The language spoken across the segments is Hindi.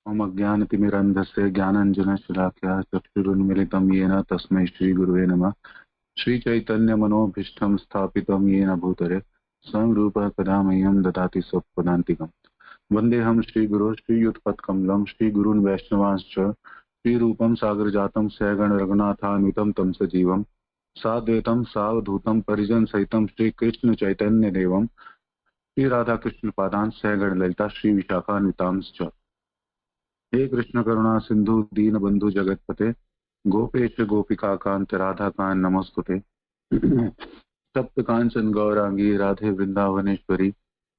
ओम अज्ञानतिमिरन्धस्य ज्ञानाञ्जनशलाकया चक्षुरुन्मीलितं येन तस्मै श्रीगुरुवे नमः। श्रीचैतन्यमनोभीष्टं स्थापितं येन भूतले स्वयं रूपः कदा मह्यं ददाति स्वपदान्तिकम्। वन्देऽहं श्रीगुरो श्रीयुतपत्कमलं श्रीगुरून् वैष्णवांश्च श्रीरूपं सागरजातं सहगण रघुनाथान्वितं तं सजीवं साद्वैतं सावधूतं परिजनसहितं श्रीकृष्णचैतन्यदेवं श्रीराधाकृष्णपादान् सहगण ललिता श्रीविशाखान्वितांश्च। हे कृष्ण करुणा सिंधु दीनबंधु जगतपते गोपेश गोपिकाकांत राधाकांत नमस्तुते। सप्त कांचन गौरांगी राधे वृंदावनेश्वरी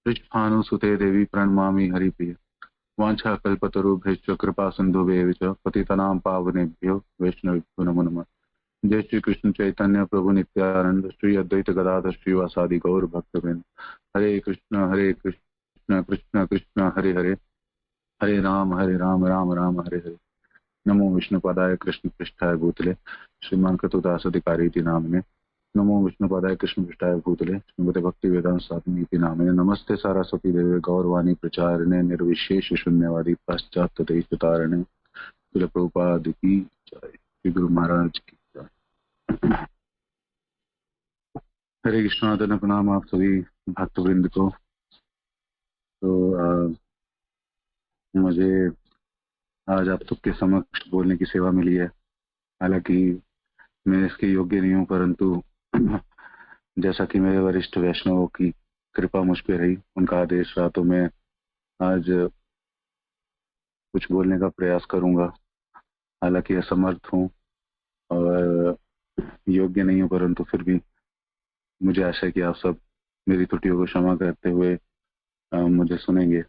पृष्ठानुसुते देवी प्रणमामि हरिप्रिय। वाञ्छा कल्पतरुभ्यश्च कृपा सिन्धुभ्येव च पतितनां पावनेभ्यो वैष्णवेभ्यो नमो नमः। जय श्री कृष्ण चैतन्य प्रभु नित्यानंद श्री अद्वैत गदाधर श्रीवासादि गौर भक्तवृंद। हरे कृष्ण कृष्ण कृष्ण हरे हरे, हरे राम राम राम हरे हरे। नमो विष्णुपदाय कृष्ण पृष्ठाय भूतले श्रीमान कृतदास अधिकारी नामने। नमो विष्णुपदाय कृष्ण पृष्ठाय भूतले श्रीमते भक्ति वेदांत स्वामी नामने। नमस्ते सारस्वती देवे गौरवाणी प्रचारणे निर्विशेष शून्यवादी पाश्चात्य देश तारणे श्रील प्रभुपाद की जय, श्री गुरु महाराज की जय। हरे कृष्णा धन प्रणाम आप सभी भक्तवृंद को। तो मुझे आज आप सबके समक्ष बोलने की सेवा मिली है। हालांकि मैं इसके योग्य नहीं हूँ, परंतु जैसा कि मेरे वरिष्ठ वैष्णवों की कृपा मुझ पे रही, उनका आदेश रहा, तो मैं आज कुछ बोलने का प्रयास करूंगा। हालांकि असमर्थ हूँ और योग्य नहीं हूँ, परंतु फिर भी मुझे आशा है कि आप सब मेरी त्रुटियों को क्षमा करते हुए मुझे सुनेंगे।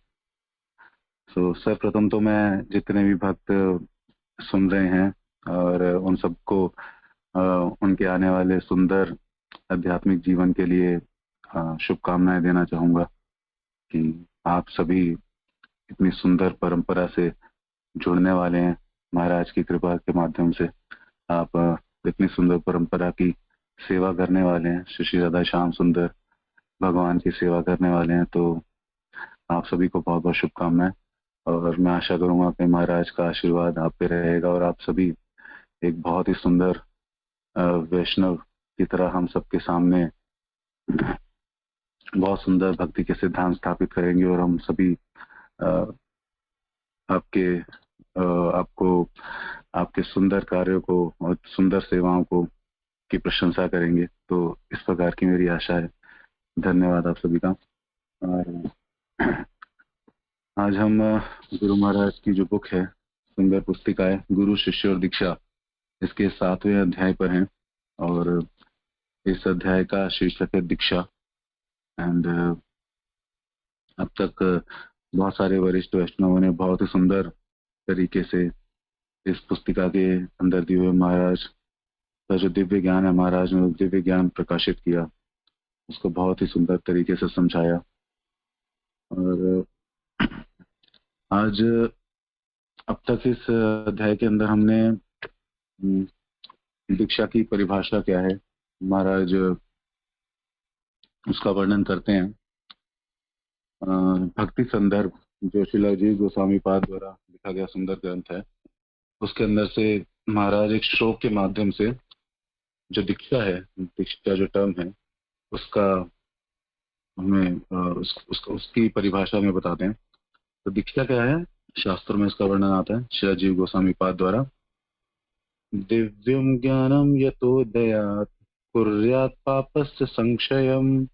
तो सर्वप्रथम तो मैं जितने भी भक्त सुन रहे हैं और उन सबको उनके आने वाले सुंदर आध्यात्मिक जीवन के लिए शुभकामनाएं देना चाहूंगा कि आप सभी इतनी सुंदर परंपरा से जुड़ने वाले हैं। महाराज की कृपा के माध्यम से आप इतनी सुंदर परंपरा की सेवा करने वाले हैं, श्री राधा श्याम सुंदर भगवान की सेवा करने वाले हैं। तो आप सभी को बहुत बहुत शुभकामनाएं और मैं आशा करूंगा कि महाराज का आशीर्वाद आप पे रहेगा और आप सभी एक बहुत ही सुंदर वैष्णव की तरह हम सबके सामने बहुत सुंदर भक्ति के सिद्धांत स्थापित करेंगे और हम सभी आपको आपके सुंदर कार्यों को और सुंदर सेवाओं को की प्रशंसा करेंगे। तो इस प्रकार की मेरी आशा है। धन्यवाद आप सभी का। और आज हम गुरु महाराज की जो बुक है, सुंदर पुस्तिका है गुरु शिष्य और दीक्षा, इसके 7वें अध्याय पर हैं और इस अध्याय का शीर्षक है दीक्षा। एंड अब तक बहुत सारे वरिष्ठ वैष्णवों ने बहुत ही सुंदर तरीके से इस पुस्तिका के अंदर दिए हुए महाराज का जो दिव्य ज्ञान है, महाराज ने दिव्य ज्ञान प्रकाशित किया, उसको बहुत ही सुंदर तरीके से समझाया। और आज अब तक इस अध्याय के अंदर हमने दीक्षा की परिभाषा क्या है, महाराज उसका वर्णन करते हैं। भक्ति संदर्भ जो श्रील अजीत गोस्वामी पाद द्वारा लिखा गया सुंदर ग्रंथ है, उसके अंदर से महाराज एक श्लोक के माध्यम से जो दीक्षा है, दीक्षा जो टर्म है, उसका हमें उसकी परिभाषा में बताते हैं। तो दीक्षा क्या है, शास्त्रों में इसका वर्णन आता है श्री अजीत गोस्वामी पाद द्वारा। दिव्यम ज्ञानम यतोदयात् कुर्यात् पापस्य संक्षयम्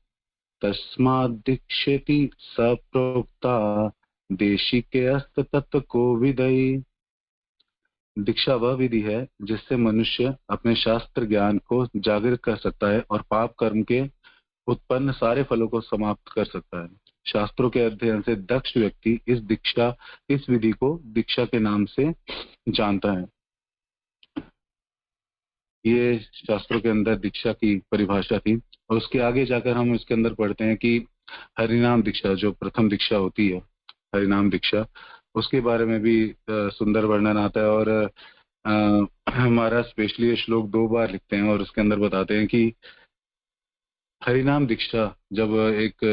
तस्माद्दीक्षेति स प्रोक्ता देशिकेऽस्त तत्व को विदई। दीक्षा वह विधि है जिससे मनुष्य अपने शास्त्र ज्ञान को जागृत कर सकता है और पाप कर्म के उत्पन्न सारे फलों को समाप्त कर सकता है। शास्त्रों के अध्ययन से दक्ष व्यक्ति इस विधि को दीक्षा के नाम से जानता है। ये शास्त्रों के अंदर दीक्षा की परिभाषा थी। और उसके आगे जाकर हम इसके अंदर पढ़ते हैं कि हरिनाम दीक्षा जो प्रथम दीक्षा होती है, हरिनाम दीक्षा, उसके बारे में भी सुंदर वर्णन आता है। और हमारा स्पेशली ये श्लोक 2 बार लिखते हैं और उसके अंदर बताते हैं कि हरिनाम दीक्षा जब एक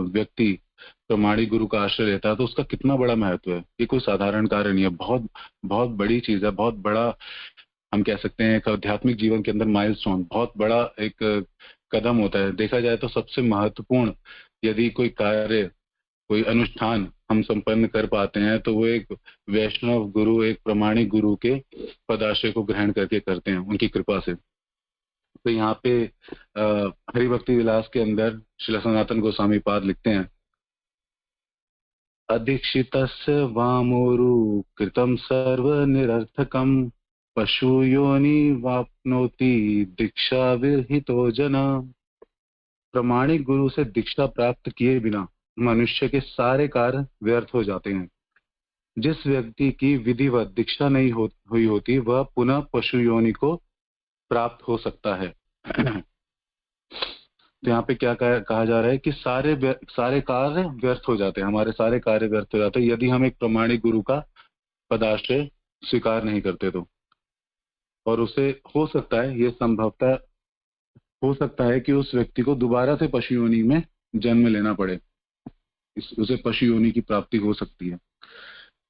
व्यक्ति प्रमाणिक गुरु का आश्रय लेता है तो उसका कितना बड़ा महत्व है। ये कोई साधारण कार्य नहीं है, बहुत बहुत बड़ी चीज है, बहुत बड़ा हम कह सकते हैं एक आध्यात्मिक जीवन के अंदर माइलस्टोन, बहुत बड़ा एक कदम होता है। देखा जाए तो सबसे महत्वपूर्ण यदि कोई कार्य, कोई अनुष्ठान हम संपन्न कर पाते हैं तो वो एक वैष्णव गुरु, एक प्रमाणिक गुरु के पदाश्रय को ग्रहण करके करते हैं, उनकी कृपा से। तो यहाँ पे हरि भक्ति विलास के अंदर श्री सनातन गोस्वामी पाद लिखते हैं, अदीक्षितस्य वामोरु कृतं सर्व निरर्थकम पशु योनि वाप्नोति दीक्षा विरहितो जना। प्रमाणिक गुरु से दीक्षा प्राप्त किए बिना मनुष्य के सारे कार्य व्यर्थ हो जाते हैं। जिस व्यक्ति की विधिवत दीक्षा नहीं हुई होती वह पुनः पशु योनि को प्राप्त हो सकता है। तो यहाँ पे क्या कहा जा रहा है कि सारे कार्य व्यर्थ हो जाते हैं, हमारे सारे कार्य व्यर्थ हो जाते हैं यदि हम एक प्रमाणिक गुरु का पदाश्रय स्वीकार नहीं करते तो। और उसे हो सकता है, ये संभवतः हो सकता है कि उस व्यक्ति को दोबारा से पशु योनि में जन्म लेना पड़े, उसे पशु योनि की प्राप्ति हो सकती है।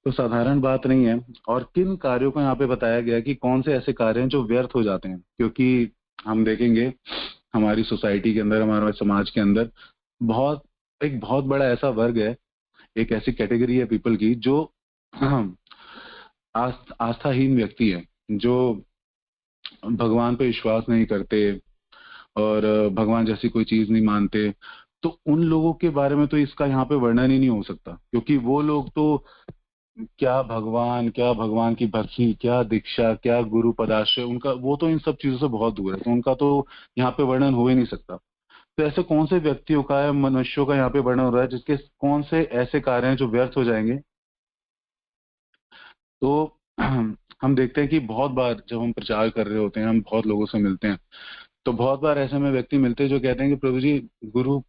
तो साधारण बात नहीं है। और किन कार्यों को यहाँ पे बताया गया कि कौन से ऐसे कार्य हैं जो व्यर्थ हो जाते हैं, क्योंकि हम देखेंगे हमारी सोसाइटी के अंदर, हमारे समाज के अंदर एक बहुत बड़ा ऐसा वर्ग है, एक ऐसी कैटेगरी है पीपल की जो आस्थाहीन व्यक्ति है, जो भगवान पे विश्वास नहीं करते और भगवान जैसी कोई चीज नहीं मानते। तो उन लोगों के बारे में तो इसका यहाँ पे वर्णन ही नहीं हो सकता, क्योंकि वो लोग तो क्या भगवान की भक्ति, क्या दीक्षा, क्या गुरु पदाश्रय, उनका वो तो इन सब चीजों से बहुत दूर है, तो उनका तो यहाँ पे वर्णन हो ही नहीं सकता। तो ऐसे कौन से व्यक्तियों का, मनुष्यों का यहाँ पे वर्णन हो रहा है जिसके कौन से ऐसे कार्य हैं जो व्यर्थ हो जाएंगे। तो हम देखते हैं कि बहुत बार जब हम प्रचार कर रहे होते हैं, हम बहुत लोगों से मिलते हैं, तो बहुत बार ऐसे में व्यक्ति मिलते हैं जो कहते हैं कि प्रभु जी, गुरु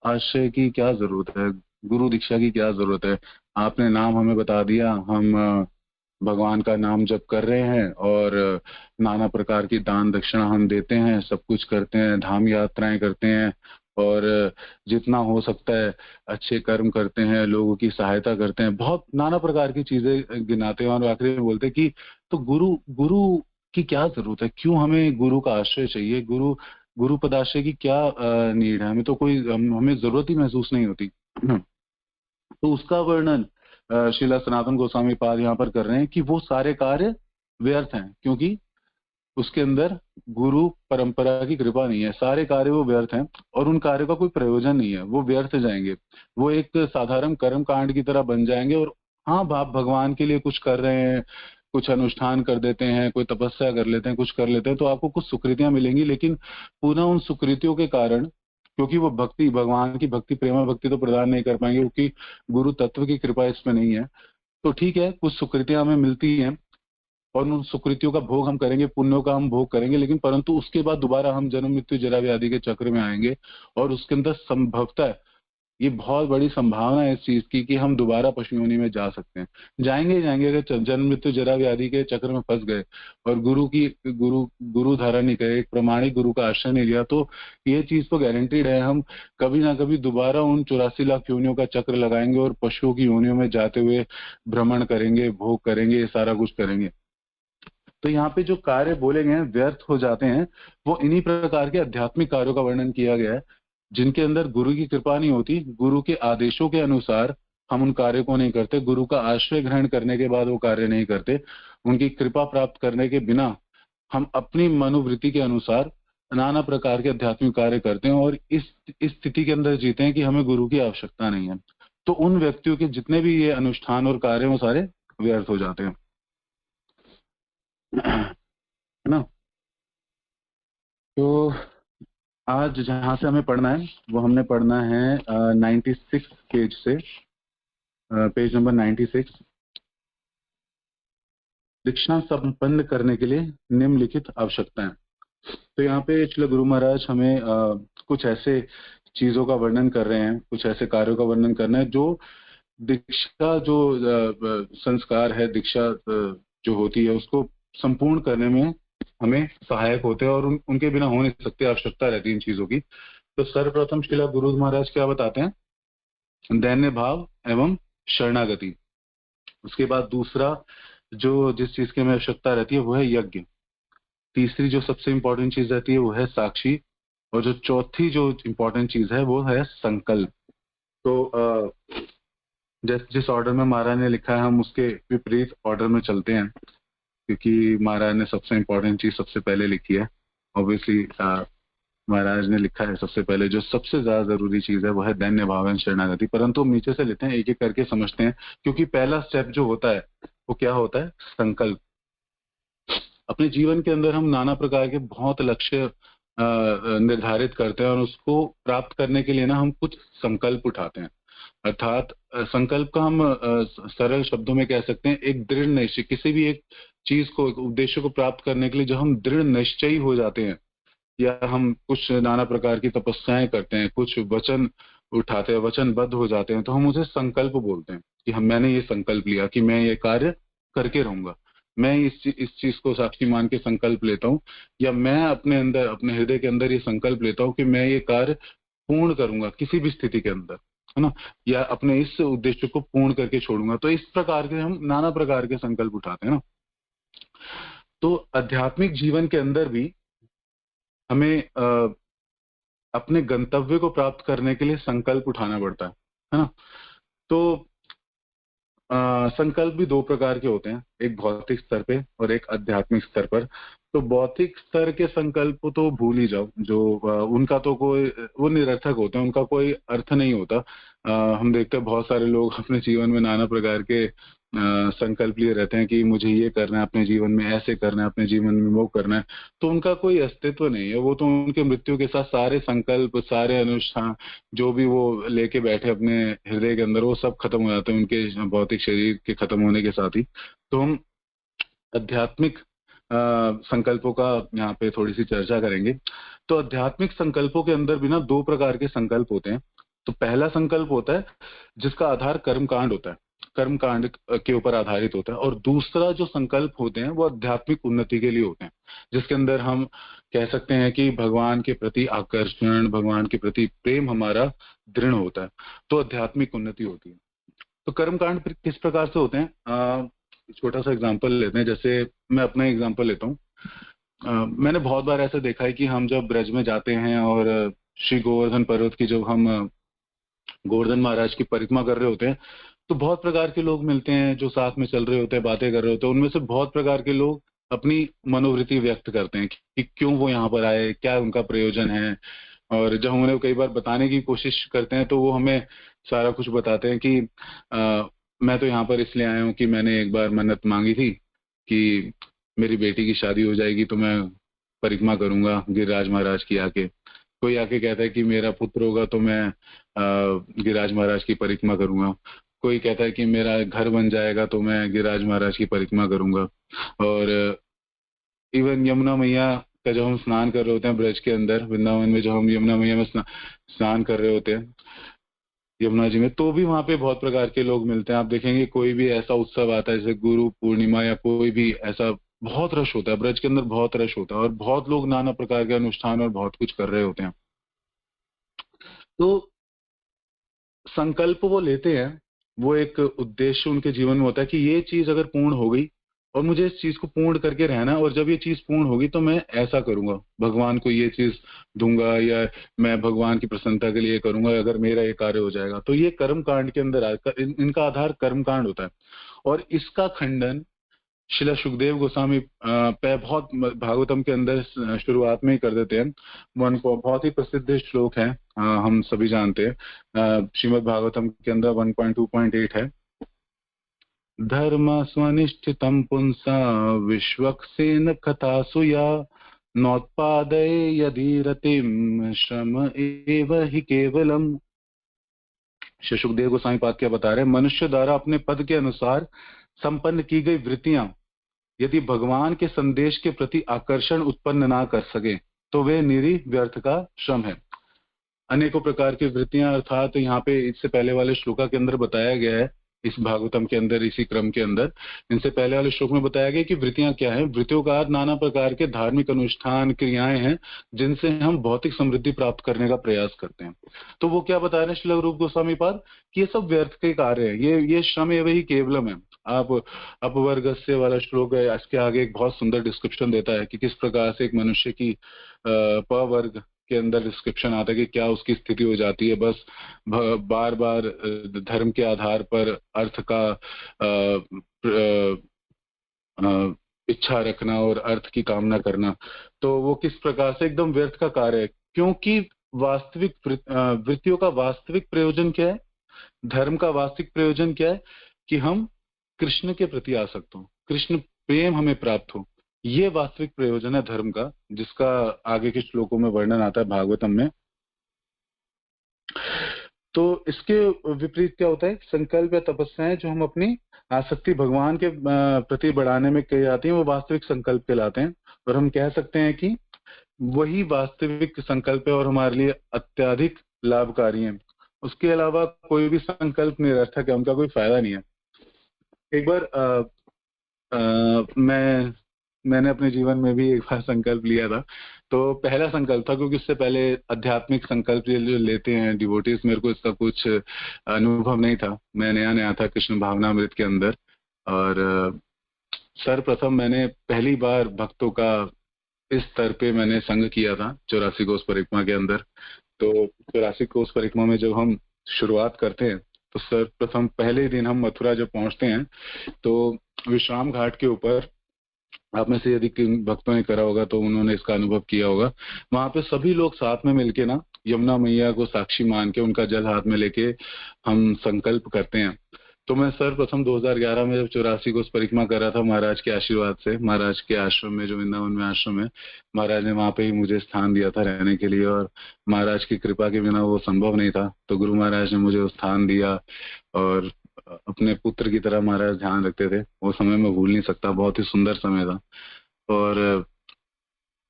आश्रय की क्या जरूरत है, गुरु दीक्षा की क्या जरूरत है, आपने नाम हमें बता दिया, हम भगवान का नाम जप कर रहे हैं और नाना प्रकार की दान दक्षिणा हम देते हैं, सब कुछ करते हैं, धाम यात्राएं करते हैं और जितना हो सकता है अच्छे कर्म करते हैं, लोगों की सहायता करते हैं, बहुत नाना प्रकार की चीजें गिनाते हैं और आखिरी में बोलते हैं कि तो गुरु गुरु की क्या जरूरत है, क्यों हमें गुरु का आश्रय चाहिए, गुरु पदाश्रय की क्या नीड है, हमें तो कोई हमें जरूरत ही महसूस नहीं होती। तो उसका वर्णन श्रीला सनातन गोस्वामी पाद यहाँ पर कर रहे हैं कि वो सारे कार्य व्यर्थ हैं, क्योंकि उसके अंदर गुरु परंपरा की कृपा नहीं है, सारे कार्य वो व्यर्थ हैं और उन कार्यों का कोई प्रयोजन नहीं है, वो व्यर्थ जाएंगे, वो एक साधारण कर्म कांड की तरह बन जाएंगे। और हाँ, आप भगवान के लिए कुछ कर रहे हैं, कुछ अनुष्ठान कर देते हैं, कोई तपस्या कर लेते हैं, कुछ कर लेते हैं, तो आपको कुछ सुकृतियां मिलेंगी, लेकिन पुनः उन सुकृतियों के कारण, क्योंकि वो भक्ति, भगवान की भक्ति, प्रेमा भक्ति तो प्रदान नहीं कर पाएंगे, क्योंकि गुरु तत्व की कृपा इसमें नहीं है। तो ठीक है, कुछ सुकृतियां हमें मिलती हैं और उन सुकृतियों का भोग हम करेंगे, पुण्यों का हम भोग करेंगे, लेकिन परंतु उसके बाद दोबारा हम जन्म मृत्यु जरा व्याधि के चक्र में आएंगे और उसके अंदर संभवतः ये बहुत बड़ी संभावना है इस चीज की कि हम दोबारा पशु योनि में जा सकते हैं, जाएंगे ही जाएंगे, अगर जन्म मृत्यु जरा व्याधि के चक्र में फंस गए और गुरु धारा नहीं करे, एक प्रमाणिक गुरु का आश्रय नहीं लिया, तो ये चीज तो गारंटीड है, हम कभी ना कभी दोबारा उन 84 लाख योनियों का चक्र लगाएंगे और पशुओं की योनियों में जाते हुए भ्रमण करेंगे, भोग करेंगे, सारा कुछ करेंगे। तो यहाँ पे जो कार्य बोले गए हैं व्यर्थ हो जाते हैं, वो इन्हीं प्रकार के आध्यात्मिक कार्यों का वर्णन किया गया है, जिनके अंदर गुरु की कृपा नहीं होती, गुरु के आदेशों के अनुसार हम उन कार्यों को नहीं करते, गुरु का आश्रय ग्रहण करने के बाद वो कार्य नहीं करते, उनकी कृपा प्राप्त करने के बिना हम अपनी मनोवृत्ति के अनुसार नाना प्रकार के आध्यात्मिक कार्य करते हैं और इस स्थिति के अंदर जीते हैं कि हमें गुरु की आवश्यकता नहीं है। तो उन व्यक्तियों के जितने भी ये अनुष्ठान और कार्य वो सारे व्यर्थ हो जाते हैं, है ना। तो आज जहाँ से हमें पढ़ना है वो हमने पढ़ना है 96 पेज से, पेज नंबर 96। दीक्षा संपन्न करने के लिए निम्नलिखित आवश्यकताएं। तो यहाँ पे श्री गुरु महाराज हमें कुछ ऐसे चीजों का वर्णन कर रहे हैं, कुछ ऐसे कार्यों का वर्णन करना है जो दीक्षा, जो संस्कार है, दीक्षा जो होती है उसको संपूर्ण करने में हमें सहायक होते हैं और उनके बिना हो नहीं सकते, आवश्यकता रहती है इन चीजों की। तो सर्वप्रथम श्रीला गुरु महाराज क्या बताते हैं दैन्य भाव एवं शरणागति। उसके बाद दूसरा जो जिस चीज की हमें आवश्यकता रहती है वो है यज्ञ। तीसरी जो सबसे इंपॉर्टेंट चीज रहती है वो है साक्षी। और जो चौथी जो इंपॉर्टेंट चीज है वो है संकल्प। तो जिस ऑर्डर में महाराज ने लिखा है हम उसके विपरीत ऑर्डर में चलते हैं, क्योंकि महाराज ने सबसे इंपॉर्टेंट चीज सबसे पहले लिखी है। ऑब्वियसली महाराज ने लिखा है सबसे पहले जो सबसे ज्यादा जरूरी चीज है वो है दैन्य भाव एवं शरणागति। परंतु हम नीचे से लेते हैं, एक एक करके समझते हैं, क्योंकि पहला स्टेप जो होता है वो क्या होता है? संकल्प। अपने जीवन के अंदर हम नाना प्रकार के बहुत लक्ष्य निर्धारित करते हैं और उसको प्राप्त करने के लिए ना हम कुछ संकल्प उठाते हैं। अर्थात संकल्प का हम सरल शब्दों में कह सकते हैं एक दृढ़ निश्चय। किसी भी एक चीज को, एक उद्देश्य को प्राप्त करने के लिए जब हम दृढ़ निश्चयी हो जाते हैं, या हम कुछ नाना प्रकार की तपस्याएं करते हैं, कुछ वचन उठाते हैं, वचनबद्ध हो जाते हैं, तो हम उसे संकल्प बोलते हैं कि मैंने ये संकल्प लिया कि मैं ये कार्य करके रहूंगा। मैं इस चीज को साक्षी मान के संकल्प लेता हूँ, या मैं अपने अंदर, अपने हृदय के अंदर ये संकल्प लेता हूँ कि मैं ये कार्य पूर्ण करूंगा किसी भी स्थिति के अंदर, है ना, या अपने इस उद्देश्य को पूर्ण करके छोड़ूंगा। तो इस प्रकार के हम नाना प्रकार के संकल्प उठाते हैं ना। तो आध्यात्मिक जीवन के अंदर भी हमें अपने गंतव्य को प्राप्त करने के लिए संकल्प उठाना पड़ता है ना। तो संकल्प भी दो प्रकार के होते हैं, एक भौतिक स्तर पे और एक आध्यात्मिक स्तर पर। तो भौतिक स्तर के संकल्प तो भूल ही जाओ, जो उनका तो कोई, वो निरर्थक होते हैं, उनका कोई अर्थ नहीं होता। हम देखते हैं बहुत सारे लोग अपने जीवन में नाना प्रकार के संकल्प लिए रहते हैं कि मुझे ये करना है अपने जीवन में, ऐसे करना है अपने जीवन में, वो करना है। तो उनका कोई अस्तित्व नहीं है। वो तो उनके मृत्यु के साथ सारे संकल्प, सारे अनुष्ठान जो भी वो लेके बैठे अपने हृदय के अंदर, वो सब खत्म हो जाते हैं उनके भौतिक शरीर के खत्म होने के साथ ही। तो हम आध्यात्मिक संकल्पों का यहाँ पे थोड़ी सी चर्चा करेंगे। तो आध्यात्मिक संकल्पों के अंदर भी ना दो प्रकार के संकल्प होते हैं। तो पहला संकल्प होता है जिसका आधार कर्मकांड होता है, कर्मकांड के ऊपर आधारित होता है। और दूसरा जो संकल्प होते हैं वो आध्यात्मिक उन्नति के लिए होते हैं, जिसके अंदर हम कह सकते हैं कि भगवान के प्रति आकर्षण, भगवान के प्रति प्रेम हमारा दृढ़ होता है, तो आध्यात्मिक उन्नति होती है। तो कर्मकांड किस प्रकार से होते हैं? छोटा सा एग्जांपल लेते हैं। जैसे मैं अपना एग्जांपल लेता हूँ। मैंने बहुत बार ऐसा देखा है कि हम जब ब्रज में जाते हैं और श्री गोवर्धन पर्वत की जब हम गोवर्धन महाराज की परिक्रमा कर रहे होते हैं, तो बहुत प्रकार के लोग मिलते हैं जो साथ में चल रहे होते हैं, बातें कर रहे होते हैं। उनमें से बहुत प्रकार के लोग अपनी मनोवृत्ति व्यक्त करते हैं कि क्यों वो यहाँ पर आए, क्या उनका प्रयोजन है। और जब हम उन्हें कई बार बताने की कोशिश करते हैं तो वो हमें सारा कुछ बताते हैं कि मैं तो यहाँ पर इसलिए आया हूँ कि मैंने एक बार मन्नत मांगी थी कि मेरी बेटी की शादी हो जाएगी तो मैं परिक्रमा करूंगा गिरिराज महाराज की आके। कोई आके कहता है कि मेरा पुत्र होगा तो मैं गिरिराज महाराज की परिक्रमा करूंगा। कोई कहता है कि मेरा घर बन जाएगा तो मैं गिरिराज महाराज की परिक्रमा करूंगा। और इवन यमुना मैया का जब हम स्नान कर रहे होते हैं ब्रज के अंदर, वृंदावन में जब हम यमुना मैया में स्नान कर रहे होते हैं यमुना जी में, तो भी वहां पे बहुत प्रकार के लोग मिलते हैं। आप देखेंगे कोई भी ऐसा उत्सव आता है जैसे गुरु पूर्णिमा या कोई भी ऐसा, बहुत रश होता है ब्रज के अंदर, बहुत रश होता है और बहुत लोग नाना प्रकार के अनुष्ठान और बहुत कुछ कर रहे होते हैं। तो संकल्प वो लेते हैं, वो एक उद्देश्य उनके जीवन में होता है कि ये चीज अगर पूर्ण हो गई और मुझे इस चीज को पूर्ण करके रहना है, और जब ये चीज पूर्ण होगी तो मैं ऐसा करूंगा, भगवान को ये चीज दूंगा, या मैं भगवान की प्रसन्नता के लिए करूंगा अगर मेरा ये कार्य हो जाएगा। तो ये कर्म कांड के अंदर इनका आधार कर्म कांड होता है। और इसका खंडन शिला सुखदेव गोस्वामी बहुत भागवतम के अंदर शुरुआत में ही कर देते हैं। वन को बहुत ही प्रसिद्ध श्लोक है, हम सभी जानते हैं। श्रीमद् भागवतम के अंदर 1.2.8 है, धर्म स्वनिष्ठितम पुंसा विश्वक्सेन कथासु या नोत्पादये यदि रतिम श्रम एव हि केवलम। श्री सुखदेव गोस्वामी पाद क्या बता रहे हैं? मनुष्य द्वारा अपने पद के अनुसार संपन्न की गई वृत्तियां यदि भगवान के संदेश के प्रति आकर्षण उत्पन्न ना कर सके तो वे निरी व्यर्थ का श्रम है। अनेकों प्रकार की वृत्तियां, अर्थात यहाँ पे इससे पहले वाले श्लोका के अंदर बताया गया है इस भागवतम के अंदर, इसी क्रम के अंदर इनसे पहले वाले श्लोक में बताया गया कि वृत्तियां क्या है। वृत्तियों का अर्थ नाना प्रकार के धार्मिक अनुष्ठान क्रियाएं हैं जिनसे हम भौतिक समृद्धि प्राप्त करने का प्रयास करते हैं। तो वो क्या बता रहे हैं श्रील रूप गोस्वामी पाद कि ये सब व्यर्थ के कार्य है, ये श्रम एवं ही केवलम है। आप अपवर्गस्य वाला श्लोक है, इसके आगे एक बहुत सुंदर डिस्क्रिप्शन देता है कि किस प्रकार से एक मनुष्य की पवर्ग के अंदर डिस्क्रिप्शन आता है कि क्या उसकी स्थिति हो जाती है। बस बार बार धर्म के आधार पर अर्थ का इच्छा रखना और अर्थ की कामना करना, तो वो किस प्रकार से एकदम व्यर्थ का कार्य है। क्योंकि वास्तविक वृत्तियों का वास्तविक प्रयोजन क्या है, धर्म का वास्तविक प्रयोजन क्या है कि हम कृष्ण के प्रति आसक्त हो, कृष्ण प्रेम हमें प्राप्त हो। ये वास्तविक प्रयोजन है धर्म का, जिसका आगे के श्लोकों में वर्णन आता है भागवतम में। तो इसके विपरीत क्या होता है, संकल्प या तपस्याएं जो हम अपनी आसक्ति भगवान के प्रति बढ़ाने में की जाती हैं, वो वास्तविक संकल्प कहलाते हैं। और हम कह सकते हैं कि वही वास्तविक संकल्प है और हमारे लिए अत्यधिक लाभकारी है। उसके अलावा कोई भी संकल्प निरर्थक है, उनका कोई फायदा नहीं है। एक बार मैंने अपने जीवन में भी एक बार संकल्प लिया था। तो पहला संकल्प था, क्योंकि उससे पहले आध्यात्मिक संकल्प जो लेते हैं डिवोटीज, मेरे को इसका कुछ अनुभव नहीं था। मैं नया था कृष्ण भावनामृत के अंदर। और सर्वप्रथम मैंने पहली बार भक्तों का इस स्तर पे मैंने संग किया था 84 कोस परिक्रमा के अंदर। तो 84 कोस परिक्रमा में जब हम शुरुआत करते हैं तो सर्वप्रथम पहले दिन हम मथुरा जब पहुंचते हैं तो विश्राम घाट के ऊपर, आप में से यदि भक्तों ने करा होगा तो उन्होंने इसका अनुभव किया होगा, वहां पे सभी लोग साथ में मिलके ना यमुना मैया को साक्षी मान के उनका जल हाथ में लेके हम संकल्प करते हैं। तो मैं सर्वप्रथम 2011 में जब 84 कोस परिक्रमा कर रहा था, महाराज के आशीर्वाद से, महाराज के आश्रम में, जो वृंदावन में आश्रम है, महाराज ने वहां पे ही मुझे स्थान दिया था रहने के लिए, और महाराज की कृपा के बिना वो संभव नहीं था। तो गुरु महाराज ने मुझे स्थान दिया और अपने पुत्र की तरह महाराज ध्यान रखते थे। वो समय मैं भूल नहीं सकता, बहुत ही सुंदर समय था। और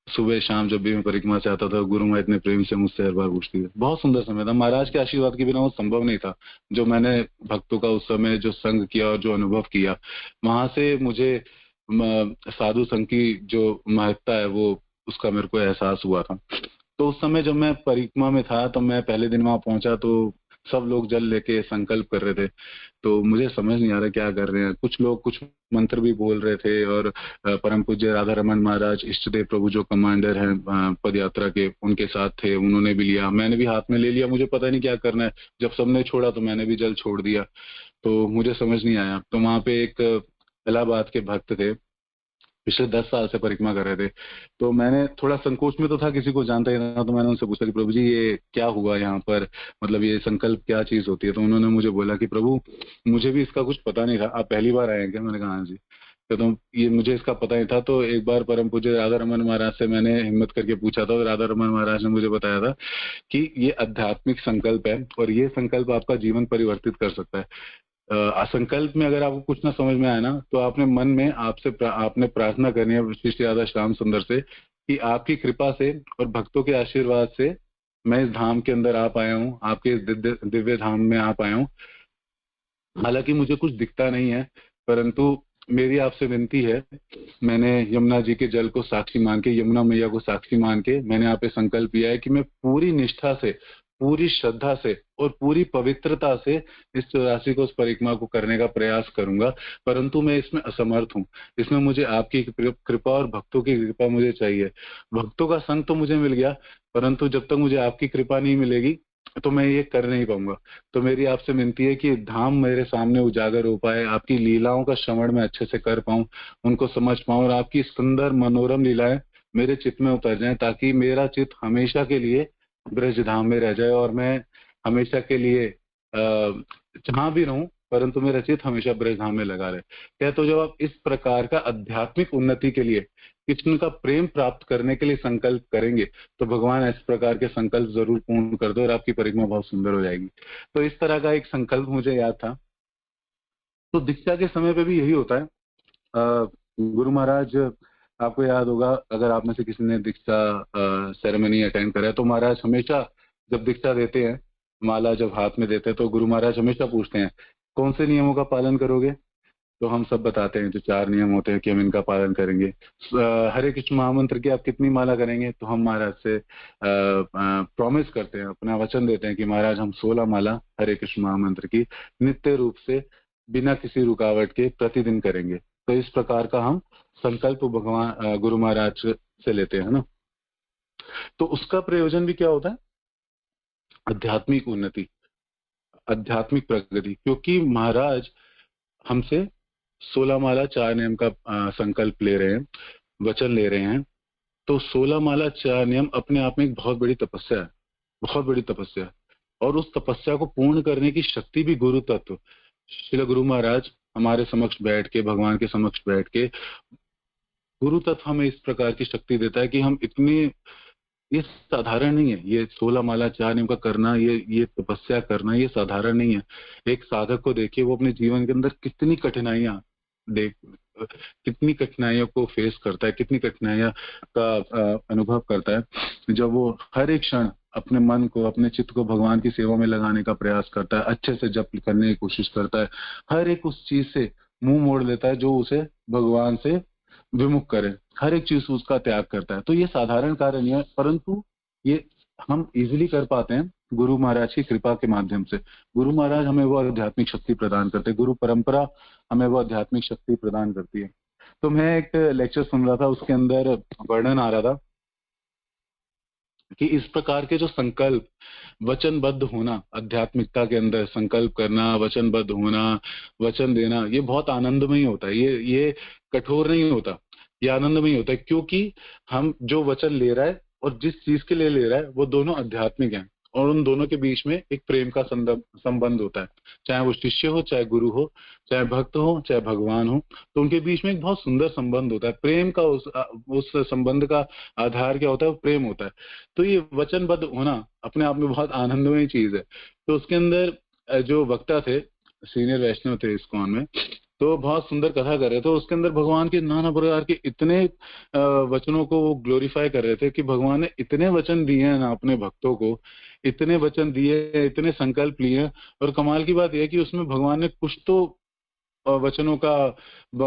सुबह शाम जब भी मैं परिक्रमा से आता था, गुरु माँ इतने प्रेम से मुझसे हर बार पूछती थी। बहुत सुंदर समय था। महाराज के आशीर्वाद के बिना वो संभव नहीं था। जो मैंने भक्तों का उस समय जो संग किया और जो अनुभव किया, वहां से मुझे साधु संघ की जो महत्ता है वो उसका मेरे को एहसास हुआ था। तो उस समय जब मैं परिक्रमा में था, तो मैं पहले दिन वहां पहुंचा तो सब लोग जल लेके संकल्प कर रहे थे। तो मुझे समझ नहीं आ रहा क्या कर रहे हैं। कुछ लोग कुछ मंत्र भी बोल रहे थे, और परम पूज्य राधा रमन महाराज इष्टदेव प्रभु जो कमांडर हैं पद यात्रा के, उनके साथ थे, उन्होंने भी लिया, मैंने भी हाथ में ले लिया। मुझे पता नहीं क्या करना है। जब सबने छोड़ा तो मैंने भी जल छोड़ दिया। तो मुझे समझ नहीं आया। तो वहां पे एक इलाहाबाद के भक्त थे, पिछले 10 साल से परिक्रमा कर रहे थे। तो मैंने थोड़ा संकोच में तो था, किसी को जानता ही था। तो मैंने उनसे पूछा कि प्रभु जी ये क्या हुआ यहाँ पर, मतलब ये संकल्प क्या चीज होती है। तो उन्होंने मुझे बोला कि प्रभु मुझे भी इसका कुछ पता नहीं था, आप पहली बार आए हैं क्या। मैंने कहा हाँ जी। तो ये मुझे इसका पता नहीं था। तो एक बार परम पूज्य राधा रमन महाराज से मैंने हिम्मत करके पूछा था, और राधा रमन महाराज ने मुझे बताया था कि ये आध्यात्मिक संकल्प है और ये संकल्प आपका जीवन परिवर्तित कर सकता है। असंकल्प में अगर आपको कुछ ना समझ में आए ना, तो आपने मन में आपने प्रार्थना करनी है श्री श्री राधा श्याम सुंदर से कि आपकी कृपा से और भक्तों के आशीर्वाद से मैं इस धाम के अंदर आ पाया हूँ, आपके इस दिव्य धाम में आ पाया हूँ। हालांकि मुझे कुछ दिखता नहीं है, परंतु मेरी आपसे विनती है, मैंने यमुना जी के जल को साक्षी मान के, यमुना मैया को साक्षी मान के मैंने यहाँ पे संकल्प किया है कि मैं पूरी निष्ठा से, पूरी श्रद्धा से और पूरी पवित्रता से इस 84 कोस परिक्रमा को करने का प्रयास करूंगा। परंतु मैं इसमें असमर्थ हूँ। इसमें मुझे आपकी कृपा और भक्तों की कृपा मुझे चाहिए। भक्तों का संग तो मुझे मिल गया, परंतु जब तक मुझे आपकी कृपा नहीं मिलेगी तो मैं ये कर नहीं पाऊंगा। तो मेरी आपसे विनती है कि धाम मेरे सामने उजागर हो पाए, आपकी लीलाओं का श्रवण मैं अच्छे से कर पाऊं, उनको समझ पाऊं, और आपकी सुंदर मनोरम लीलाएं मेरे चित्त में उतर जाएं, ताकि मेरा चित्त हमेशा के लिए ब्रज धाम में रह जाए और मैं हमेशा के लिए जहां भी रहूं, परंतु मेरा चित्त हमेशा ब्रज धाम में लगा रहे। क्या तो जब आप इस प्रकार का आध्यात्मिक उन्नति के लिए, कृष्ण का प्रेम प्राप्त करने के लिए संकल्प करेंगे, तो भगवान इस प्रकार के संकल्प जरूर पूर्ण कर दो और आपकी परिक्रमा बहुत सुंदर हो जाएगी। तो इस तरह का एक संकल्प मुझे याद था। तो दीक्षा के समय पे भी यही होता है। गुरु महाराज, आपको याद होगा, अगर आप में से किसी ने दीक्षा सेरेमनी अटेंड करा है, तो महाराज हमेशा जब दीक्षा देते हैं, माला जब हाथ में देते हैं, तो गुरु महाराज हमेशा पूछते हैं कौन से नियमों का पालन करोगे? तो हम सब बताते हैं, जो 4 नियम होते हैं कि हम इनका पालन करेंगे। हरे कृष्ण महामंत्र की आप कितनी माला करेंगे? तो हम महाराज से प्रॉमिस करते हैं, अपना वचन देते हैं कि महाराज हम 16 माला हरे कृष्ण महामंत्र की नित्य रूप से बिना किसी रुकावट के प्रतिदिन करेंगे। तो इस प्रकार का हम संकल्प भगवान गुरु महाराज से लेते हैं ना। तो उसका प्रयोजन भी क्या होता है? आध्यात्मिक उन्नति, आध्यात्मिक प्रगति। क्योंकि महाराज हमसे 16 माला 4 नियम का संकल्प ले रहे हैं, वचन ले रहे हैं। तो 16 माला 4 नियम अपने आप में एक बहुत बड़ी तपस्या है, बहुत बड़ी तपस्या है। और उस तपस्या को पूर्ण करने की शक्ति भी गुरु तत्व श्री गुरु महाराज हमारे समक्ष बैठ के, भगवान के समक्ष बैठ के, गुरु तत्व हमें इस प्रकार की शक्ति देता है कि हम इतने, ये साधारण नहीं है। ये 16 माला 4 नियम का करना, ये तपस्या करना, ये साधारण नहीं है। एक साधक को देखिए, वो अपने जीवन के अंदर कितनी कठिनाइयां देख कितनी कठिनाइयों को फेस करता है, कितनी कठिनाइयां का अनुभव करता है, जब वो हर एक क्षण अपने मन को, अपने चित्त को भगवान की सेवा में लगाने का प्रयास करता है, अच्छे से जप करने की कोशिश करता है, हर एक उस चीज से मुंह मोड़ लेता है जो उसे भगवान से विमुख करे, हर एक चीज उसका त्याग करता है। तो ये साधारण कार्य नहीं है, परंतु ये हम इजीली कर पाते हैं गुरु महाराज की कृपा के माध्यम से। गुरु महाराज हमें वो आध्यात्मिक शक्ति प्रदान करते हैं, गुरु परंपरा हमें वो आध्यात्मिक शक्ति प्रदान करती है। तो मैं एक लेक्चर सुन रहा था, उसके अंदर वर्णन आ रहा था कि इस प्रकार के जो संकल्प, वचनबद्ध होना, आध्यात्मिकता के अंदर संकल्प करना, वचनबद्ध होना, वचन देना, ये बहुत आनंदमय होता है। ये कठोर नहीं होता, ये आनंदमय होता है। क्योंकि हम जो वचन ले रहा है और जिस चीज के लिए ले रहा है वो दोनों आध्यात्मिक हैं, और उन दोनों के बीच में एक प्रेम का संबंध होता है। चाहे वो शिष्य हो, चाहे गुरु हो, चाहे भक्त हो, चाहे भगवान हो, तो उनके बीच में एक बहुत सुंदर संबंध होता है। प्रेम का उस संबंध का आधार क्या होता है? वो प्रेम होता है। तो ये वचनबद्ध होना अपने आप में बहुत आनंदमय चीज है। तो उसके अंदर जो वक्ता थे, सीनियर वैष्णव थे इस्कॉन में, तो बहुत सुंदर कथा कर रहे थे। उसके अंदर भगवान के नाना प्रकार के इतने वचनों को वो ग्लोरीफाई कर रहे थे कि भगवान ने इतने वचन दिए हैं ना अपने भक्तों को, इतने वचन दिए, इतने संकल्प लिए। और कमाल की बात यह है कि उसमें भगवान ने कुछ तो वचनों का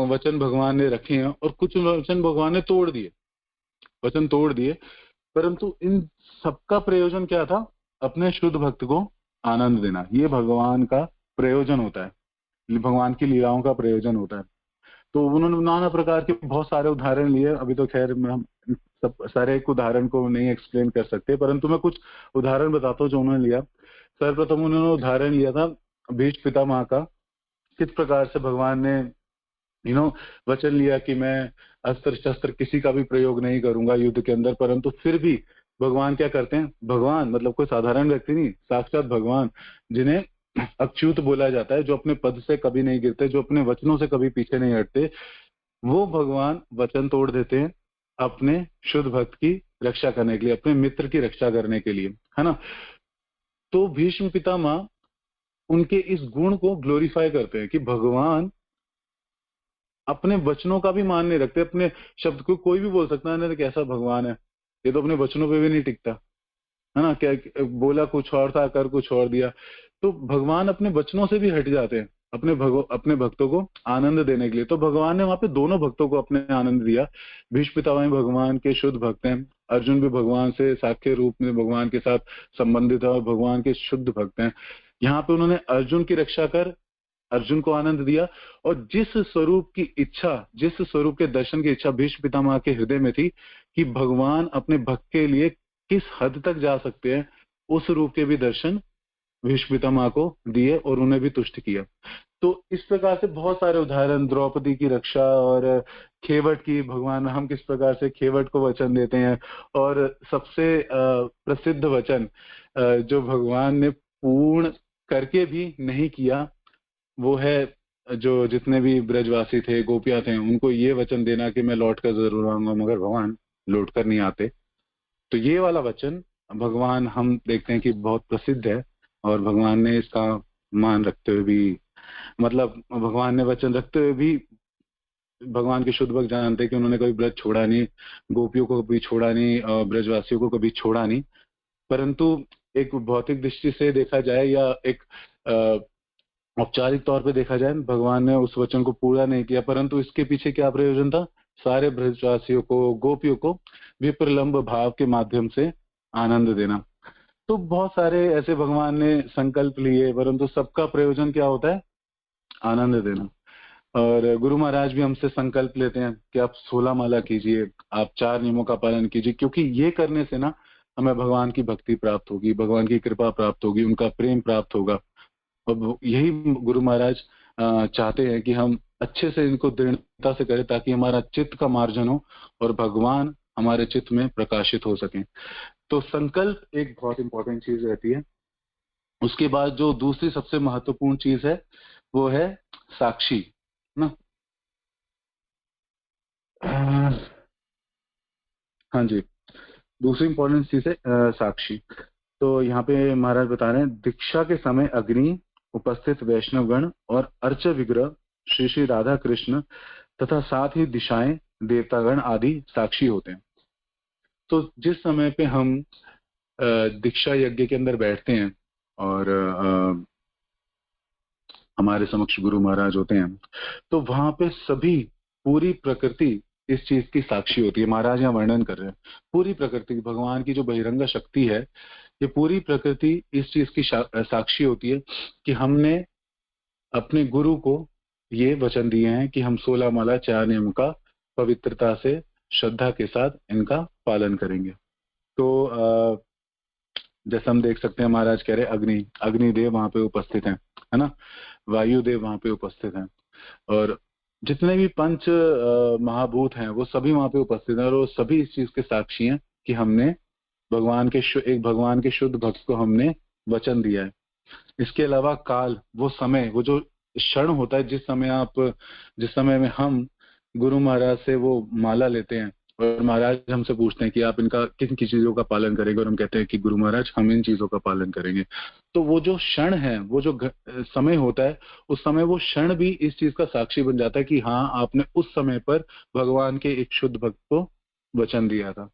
वचन भगवान ने रखे हैं और कुछ वचन भगवान ने तोड़ दिए, वचन तोड़ दिए। परंतु इन सबका प्रयोजन क्या था? अपने शुद्ध भक्त को आनंद देना। ये भगवान का प्रयोजन होता है, भगवान की लीलाओं का प्रयोजन होता है। तो उन्होंने नाना प्रकार के बहुत सारे उदाहरण लिए। अभी तो खैर हम सब सारे एक उदाहरण को नहीं एक्सप्लेन कर सकते, परंतु मैं कुछ उदाहरण बताता हूँ जो उन्होंने लिया। सर्वप्रथम उन्होंने उदाहरण लिया था भीष्म पितामह का। किस प्रकार से भगवान ने वचन लिया कि मैं अस्त्र शस्त्र किसी का भी प्रयोग नहीं करूंगा युद्ध के अंदर, परंतु फिर भी भगवान क्या करते हैं? भगवान मतलब कोई साधारण व्यक्ति नहीं, साक्षात भगवान, जिन्हें अच्युत बोला जाता है, जो अपने पद से कभी नहीं गिरते, जो अपने वचनों से कभी पीछे नहीं हटते, वो भगवान वचन तोड़ देते हैं अपने शुद्ध भक्त की रक्षा करने के लिए, अपने मित्र की रक्षा करने के लिए, है ना। तो भीष्म पितामह उनके इस गुण को ग्लोरीफाई करते हैं कि भगवान अपने वचनों का भी मान नहीं रखते। अपने शब्द को कोई भी बोल सकता है ना, कैसा भगवान है, ये तो अपने वचनों पे भी नहीं टिकता, है ना। क्या बोला कुछ और था, कर कुछ और दिया। तो भगवान अपने वचनों से भी हट जाते हैं अपने भक्तों को आनंद देने के लिए। तो भगवान ने वहां पे दोनों भक्तों को अपने आनंद दिया। भीष्म पितामह भगवान के शुद्ध भक्त हैं, अर्जुन भी भगवान से साक्ष्य रूप में भगवान के साथ संबंधित है और भगवान के शुद्ध भक्त हैं। यहाँ पे उन्होंने अर्जुन की रक्षा कर अर्जुन को आनंद दिया। और जिस स्वरूप की इच्छा, जिस स्वरूप के दर्शन की इच्छा भीष्म पितामह के हृदय में थी कि भगवान अपने भक्त के लिए किस हद तक जा सकते हैं, उस रूप के भी दर्शन भीष्म पितामह को दिए और उन्हें भी तुष्ट किया। तो इस प्रकार से बहुत सारे उदाहरण, द्रौपदी की रक्षा और खेवट की, भगवान हम किस प्रकार से खेवट को वचन देते हैं। और सबसे प्रसिद्ध वचन जो भगवान ने पूर्ण करके भी नहीं किया, वो है जो जितने भी ब्रजवासी थे, गोपियां थे, उनको ये वचन देना कि मैं लौट कर जरूर आऊंगा, मगर भगवान लौट कर नहीं आते। तो ये वाला वचन भगवान हम देखते हैं कि बहुत प्रसिद्ध है, और भगवान ने इसका मान रखते हुए भी, मतलब भगवान ने वचन रखते हुए भी, भगवान के शुद्ध भक्त जानते हैं कि उन्होंने कभी ब्रज छोड़ा नहीं, गोपियों को कभी छोड़ा नहीं और ब्रजवासियों को कभी छोड़ा नहीं। परंतु एक भौतिक दृष्टि से देखा जाए या एक औपचारिक तौर पे देखा जाए भगवान ने उस वचन को पूरा नहीं किया, परंतु इसके पीछे क्या प्रयोजन था? सारे ब्रजवासियों को, गोपियों को विप्रलंब भाव के माध्यम से आनंद देना। तो बहुत सारे ऐसे भगवान ने संकल्प लिए, परंतु सबका प्रयोजन क्या होता है? आनंद देना। और गुरु महाराज भी हमसे संकल्प लेते हैं कि आप 16 माला कीजिए, आप 4 नियमों का पालन कीजिए, क्योंकि ये करने से ना हमें भगवान की भक्ति प्राप्त होगी, भगवान की कृपा प्राप्त होगी, उनका प्रेम प्राप्त होगा। और यही गुरु महाराज चाहते हैं कि हम अच्छे से इनको दृढ़ता से करें, ताकि हमारा चित्त का मार्जन हो और भगवान हमारे चित्त में प्रकाशित हो सके। तो संकल्प एक बहुत इंपॉर्टेंट चीज रहती है। उसके बाद जो दूसरी सबसे महत्वपूर्ण चीज है वो है साक्षी ना। हाँ जी, दूसरी इंपॉर्टेंट चीज है साक्षी। तो यहाँ पे महाराज बता रहे हैं, दीक्षा के समय अग्नि, उपस्थित वैष्णवगण और अर्च विग्रह श्री श्री राधा कृष्ण तथा साथ ही दिशाएं, देवतागण आदि साक्षी होते हैं। तो जिस समय पे हम दीक्षा यज्ञ के अंदर बैठते हैं और हमारे समक्ष गुरु महाराज होते हैं, तो वहां पे सभी, पूरी प्रकृति इस चीज की साक्षी होती है। महाराज यहाँ वर्णन कर रहे हैं पूरी प्रकृति, भगवान की जो बहिरंग शक्ति है, ये पूरी प्रकृति इस चीज की साक्षी होती है कि हमने अपने गुरु को ये वचन दिए हैं कि हम 16 माला 4 नियम का पवित्रता से, श्रद्धा के साथ इनका पालन करेंगे। तो जैसे हम देख सकते हैं, महाराज कह रहे अग्निदेव वहां पे उपस्थित हैं, है ना, वायुदेव वहां पे उपस्थित हैं, और जितने भी पंच महाभूत हैं वो सभी वहां पे उपस्थित हैं, और वो सभी इस चीज के साक्षी हैं कि हमने भगवान के शुद्ध भक्त को हमने वचन दिया है। इसके अलावा काल, वो समय, वो जो क्षण होता है जिस समय में हम गुरु महाराज से वो माला लेते हैं और महाराज हमसे पूछते हैं कि आप इनका किन किन चीजों का पालन करेंगे, और हम कहते हैं कि गुरु महाराज हम इन चीजों का पालन करेंगे। तो वो जो क्षण है, वो जो समय होता है, उस समय वो क्षण भी इस चीज का साक्षी बन जाता है कि हाँ, आपने उस समय पर भगवान के एक शुद्ध भक्त को वचन दिया था।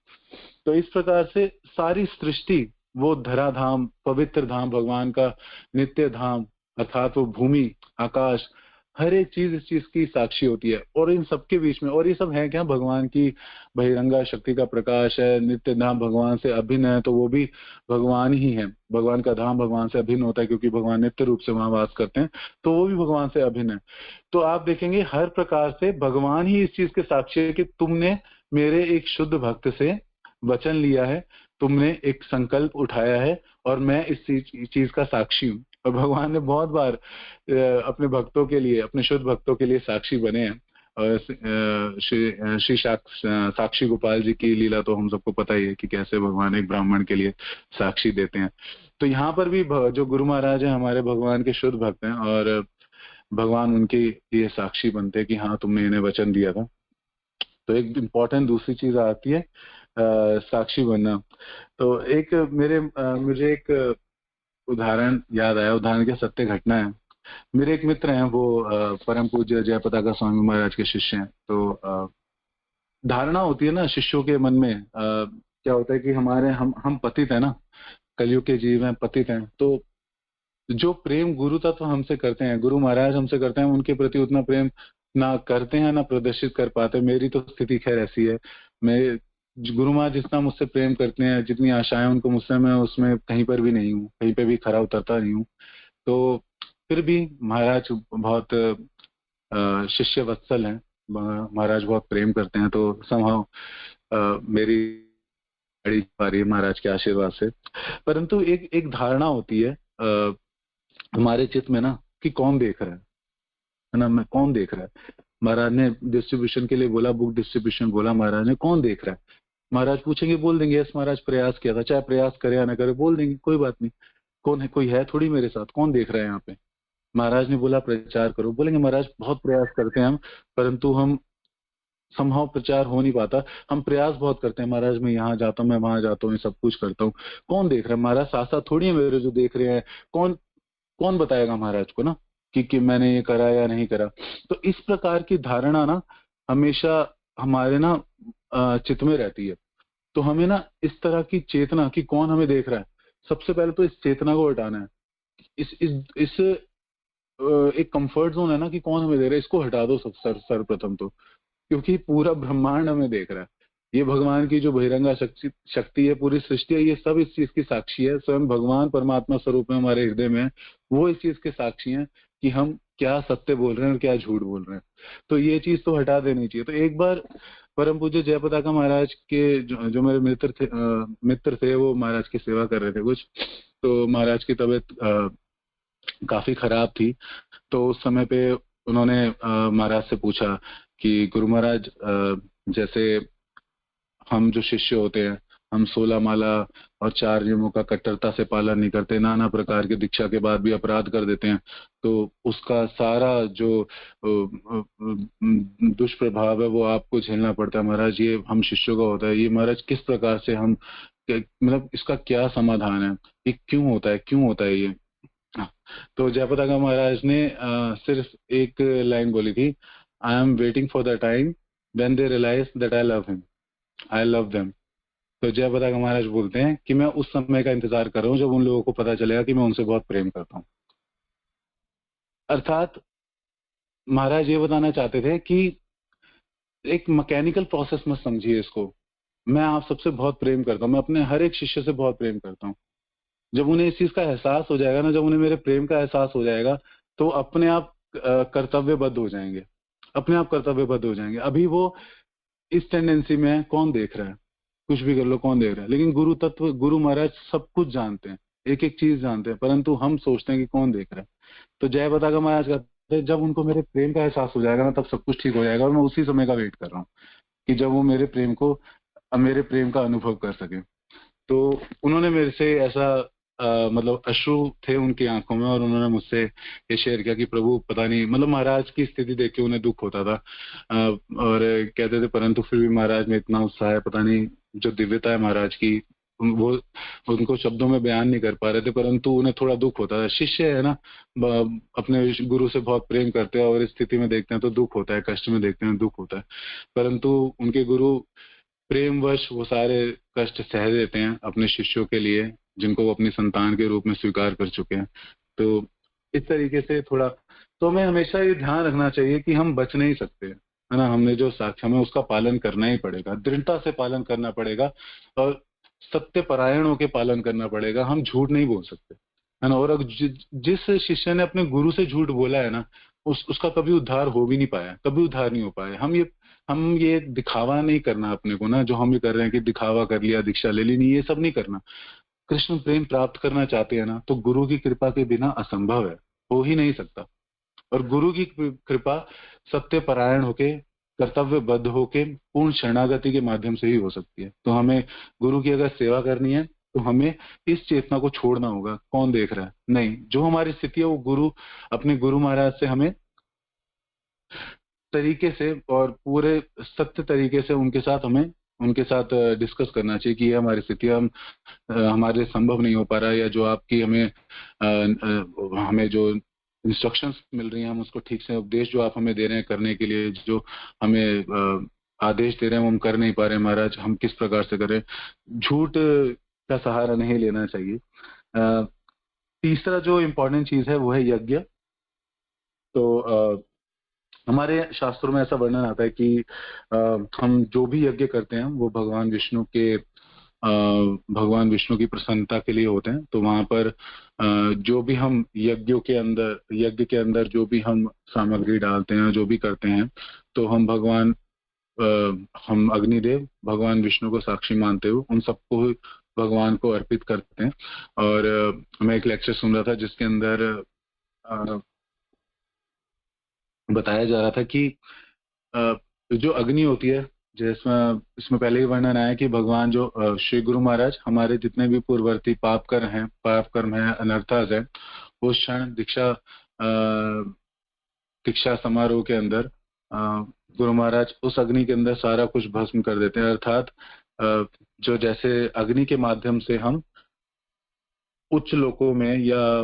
तो इस प्रकार से सारी सृष्टि, वो धराधाम, पवित्र धाम, भगवान का नित्य धाम, अर्थात वो भूमि, आकाश, हर एक चीज इस चीज की साक्षी होती है। और इन सबके बीच में, और ये सब है क्या? भगवान की बहिरंगा शक्ति का प्रकाश है, नित्य धाम भगवान से अभिन्न है, तो वो भी भगवान ही है। भगवान का धाम भगवान से अभिन्न होता है, क्योंकि भगवान नित्य रूप से वहां वास करते हैं, तो वो भी भगवान से अभिन्न है। तो आप देखेंगे हर प्रकार से भगवान ही इस चीज के साक्षी है कि तुमने मेरे एक शुद्ध भक्त से वचन लिया है, तुमने एक संकल्प उठाया है, और मैं इस चीज का साक्षी हूँ। और भगवान ने बहुत बार अपने भक्तों के लिए, अपने शुद्ध भक्तों के लिए साक्षी बने हैं। और श्री साक्षी गोपाल जी की लीला तो हम सबको पता ही है कि कैसे भगवान एक ब्राह्मण के लिए साक्षी देते हैं। तो यहाँ पर भी जो गुरु महाराज है हमारे भगवान के शुद्ध भक्त हैं, और भगवान उनके लिए साक्षी बनते हैं कि हाँ, तुमने इन्हें वचन दिया था। तो एक इम्पोर्टेंट दूसरी चीज आती है साक्षी बनना। तो एक मुझे एक उदाहरण याद आया, उदाहरण क्या, सत्य घटना है। मेरे एक मित्र हैं, वो परम पूज्य जय पताका स्वामी महाराज के शिष्य हैं। तो धारणा होती है ना शिष्यों के मन में, क्या होता है कि हम पतित है ना, कलयुग के जीव हैं, पतित हैं। तो जो प्रेम गुरु तत्व हमसे करते हैं, गुरु महाराज हमसे करते हैं, उनके प्रति उतना प्रेम ना करते हैं, ना प्रदर्शित कर पाते। मेरी तो स्थिति खैर ऐसी है, मैं गुरु महाराज जितना मुझसे प्रेम करते हैं, जितनी आशाएं उनको मुझसे, मैं उसमें कहीं पर भी नहीं हूँ, कहीं पे भी खरा उतरता नहीं हूँ। तो फिर भी महाराज बहुत शिष्य वत्सल हैं, महाराज बहुत प्रेम करते हैं, तो समहाउ मेरी गाड़ी आ रही है महाराज के आशीर्वाद से। परंतु एक एक धारणा होती है हमारे चित्त में ना, कि कौन देख रहा है ना, मैं कौन देख रहा है। महाराज ने डिस्ट्रीब्यूशन के लिए बोला, बुक डिस्ट्रीब्यूशन बोला, महाराज ने कौन देख रहा है। महाराज पूछेंगे, बोल देंगे यस महाराज प्रयास किया था, चाहे प्रयास करे या ना करे बोल देंगे, कोई बात नहीं। कौन है, कोई है थोड़ी मेरे साथ, कौन देख रहा है यहाँ पे। महाराज ने बोला प्रचार करो, बोलेंगे महाराज बहुत प्रयास करते हैं हम, परंतु हम समहाउ प्रचार हो नहीं पाता। हम प्रयास बहुत करते हैं महाराज, मैं यहाँ जाता हूँ, मैं वहां जाता हूँ, सब कुछ करता हूँ, कौन देख रहा है महाराज, साथ साथ थोड़ी है मेरे जो देख रहे हैं। कौन कौन बताएगा महाराज को ना कि मैंने ये करा या नहीं करा। तो इस प्रकार की धारणा ना हमेशा हमारे ना चित्त में रहती है। तो हमें ना इस तरह की चेतना कि कौन हमें देख रहा है, सबसे पहले तो इस चेतना को हटाना है। इस एक कंफर्ट जोन है ना कि कौन हमें दे रहा है, इसको हटा दो सब सर्वप्रथम तो, क्योंकि पूरा ब्रह्मांड हमें देख रहा है। ये भगवान की जो बहिरंगा शक्ति है, पूरी सृष्टि है, ये सब इस चीज की साक्षी है। स्वयं भगवान परमात्मा स्वरूप में हमारे हृदय में है, वो इस चीज के साक्षी हैं कि हम क्या सत्य बोल रहे हैं और क्या झूठ बोल रहे हैं। तो ये चीज तो हटा देनी चाहिए। तो एक बार परम पूज्य जय पताका महाराज के जो मेरे मित्र थे, वो महाराज की सेवा कर रहे थे कुछ, तो महाराज की तबीयत काफी खराब थी। तो उस समय पे उन्होंने महाराज से पूछा कि गुरु महाराज, जैसे हम जो शिष्य होते हैं, हम 16 माला और 4 नियमों का कट्टरता से पालन नहीं करते, नाना प्रकार की दीक्षा के बाद भी अपराध कर देते हैं, तो उसका सारा जो दुष्प्रभाव है वो आपको झेलना पड़ता है महाराज, ये हम शिष्यों का होता है। ये महाराज किस प्रकार से हम, मतलब इसका क्या समाधान है, ये क्यों होता है, क्यों होता है ये? हाँ, तो जयपताका महाराज ने सिर्फ एक लाइन बोली थी, I am waiting for the time when they realize that I love him, I love them. तो जय पताका महाराज बोलते हैं कि मैं उस समय का इंतजार कर रहा हूँ जब उन लोगों को पता चलेगा कि मैं उनसे बहुत प्रेम करता हूँ। अर्थात महाराज ये बताना चाहते थे कि एक मैकेनिकल प्रोसेस मत समझिए इसको। मैं आप सबसे बहुत प्रेम करता हूँ, मैं अपने हर एक शिष्य से बहुत प्रेम करता हूँ। जब उन्हें इस चीज का एहसास हो जाएगा ना, जब उन्हें मेरे प्रेम का एहसास हो जाएगा, तो अपने आप कर्तव्यबद्ध हो जाएंगे, अपने आप कर्तव्यबद्ध हो जाएंगे। अभी वो इस टेंडेंसी में है, कौन देख रहा है, कुछ भी कर लो, कौन देख रहा है। लेकिन गुरु तत्व, गुरु महाराज सब कुछ जानते हैं, एक एक चीज जानते हैं, परंतु हम सोचते हैं कि कौन देख रहा है। तो जय पताका महाराज कहते हैं, जब उनको मेरे प्रेम का एहसास हो जाएगा ना, तब सब कुछ ठीक हो जाएगा, और मैं उसी समय का वेट कर रहा हूँ कि जब वो मेरे प्रेम का अनुभव कर सके। तो उन्होंने मेरे से ऐसा मतलब अश्रु थे उनकी आंखों में, और उन्होंने मुझसे ये शेयर किया कि प्रभु पता नहीं, मतलब महाराज की स्थिति देख के उन्हें दुख होता था, और कहते थे परंतु फिर भी महाराज में इतना उत्साह है, पता नहीं जो दिव्यता है महाराज की, वो उनको शब्दों में बयान नहीं कर पा रहे थे, परंतु उन्हें थोड़ा दुख होता था। शिष्य है ना, अपने गुरु से बहुत प्रेम करते हैं, और इस स्थिति में देखते हैं तो दुख होता है, कष्ट में देखते हैं दुख होता है, परंतु उनके गुरु प्रेमवश वो सारे कष्ट सह देते हैं अपने शिष्यों के लिए, जिनको वो अपनी संतान के रूप में स्वीकार कर चुके हैं। तो इस तरीके से थोड़ा, तो हमें हमेशा ये ध्यान रखना चाहिए कि हम बच नहीं सकते, है ना। हमने जो साक्ष्य, हमें उसका पालन करना ही पड़ेगा, दृढ़ता से पालन करना पड़ेगा, और सत्य परायण होकर पालन करना पड़ेगा। हम झूठ नहीं बोल सकते, है ना। और जिस शिष्य ने अपने गुरु से झूठ बोला है ना, उसका कभी उद्धार हो भी नहीं पाया, कभी उद्धार नहीं हो पाया। हम ये दिखावा नहीं करना अपने को ना, जो हम ये कर रहे हैं कि दिखावा कर लिया, दीक्षा ले ली, नहीं, ये सब नहीं करना। कृष्ण प्रेम प्राप्त करना चाहते हैं ना, तो गुरु की कृपा के बिना असंभव है, हो ही नहीं सकता। और गुरु की कृपा सत्य परायण होके, कर्तव्यबद्ध होके, पूर्ण शरणागति के माध्यम से ही हो सकती है। तो हमें गुरु की अगर सेवा करनी है, तो हमें इस चेतना को छोड़ना होगा, कौन देख रहा है, नहीं, जो हमारी स्थिति है वो गुरु, अपने गुरु महाराज से हमें तरीके से और पूरे सत्य तरीके से उनके साथ डिस्कस करना चाहिए कि ये हमारी स्थिति, हमारे संभव नहीं हो पा रहा है, या जो आपकी हमें जो इंस्ट्रक्शंस मिल रही हैं, हम उसको ठीक से, उपदेश जो आप हमें दे रहे हैं करने के लिए, जो हमें आदेश दे रहे हैं, वो हम कर नहीं पा रहे हैं महाराज, हम किस प्रकार से करें। झूठ का सहारा नहीं लेना चाहिए। तीसरा जो इम्पोर्टेंट चीज है वो है यज्ञ। तो हमारे शास्त्रों में ऐसा वर्णन आता है कि हम जो भी यज्ञ करते हैं वो भगवान विष्णु की प्रसन्नता के लिए होते हैं। तो वहां पर जो भी हम यज्ञ के अंदर जो भी हम सामग्री डालते हैं, जो भी करते हैं, तो हम अग्निदेव भगवान विष्णु को साक्षी मानते हुए उन सबको भगवान को अर्पित करते हैं। और मैं एक लेक्चर सुन रहा था जिसके अंदर बताया जा रहा था कि जो अग्नि होती है, जिसमें इसमें पहले ही वर्णन आया कि भगवान जो श्री गुरु महाराज हमारे जितने भी पूर्ववर्ती पाप कर्म है, अनर्थास है, उस क्षण दीक्षा समारोह के अंदर गुरु महाराज उस अग्नि के अंदर सारा कुछ भस्म कर देते हैं। अर्थात जो जैसे अग्नि के माध्यम से हम उच्च लोकों में या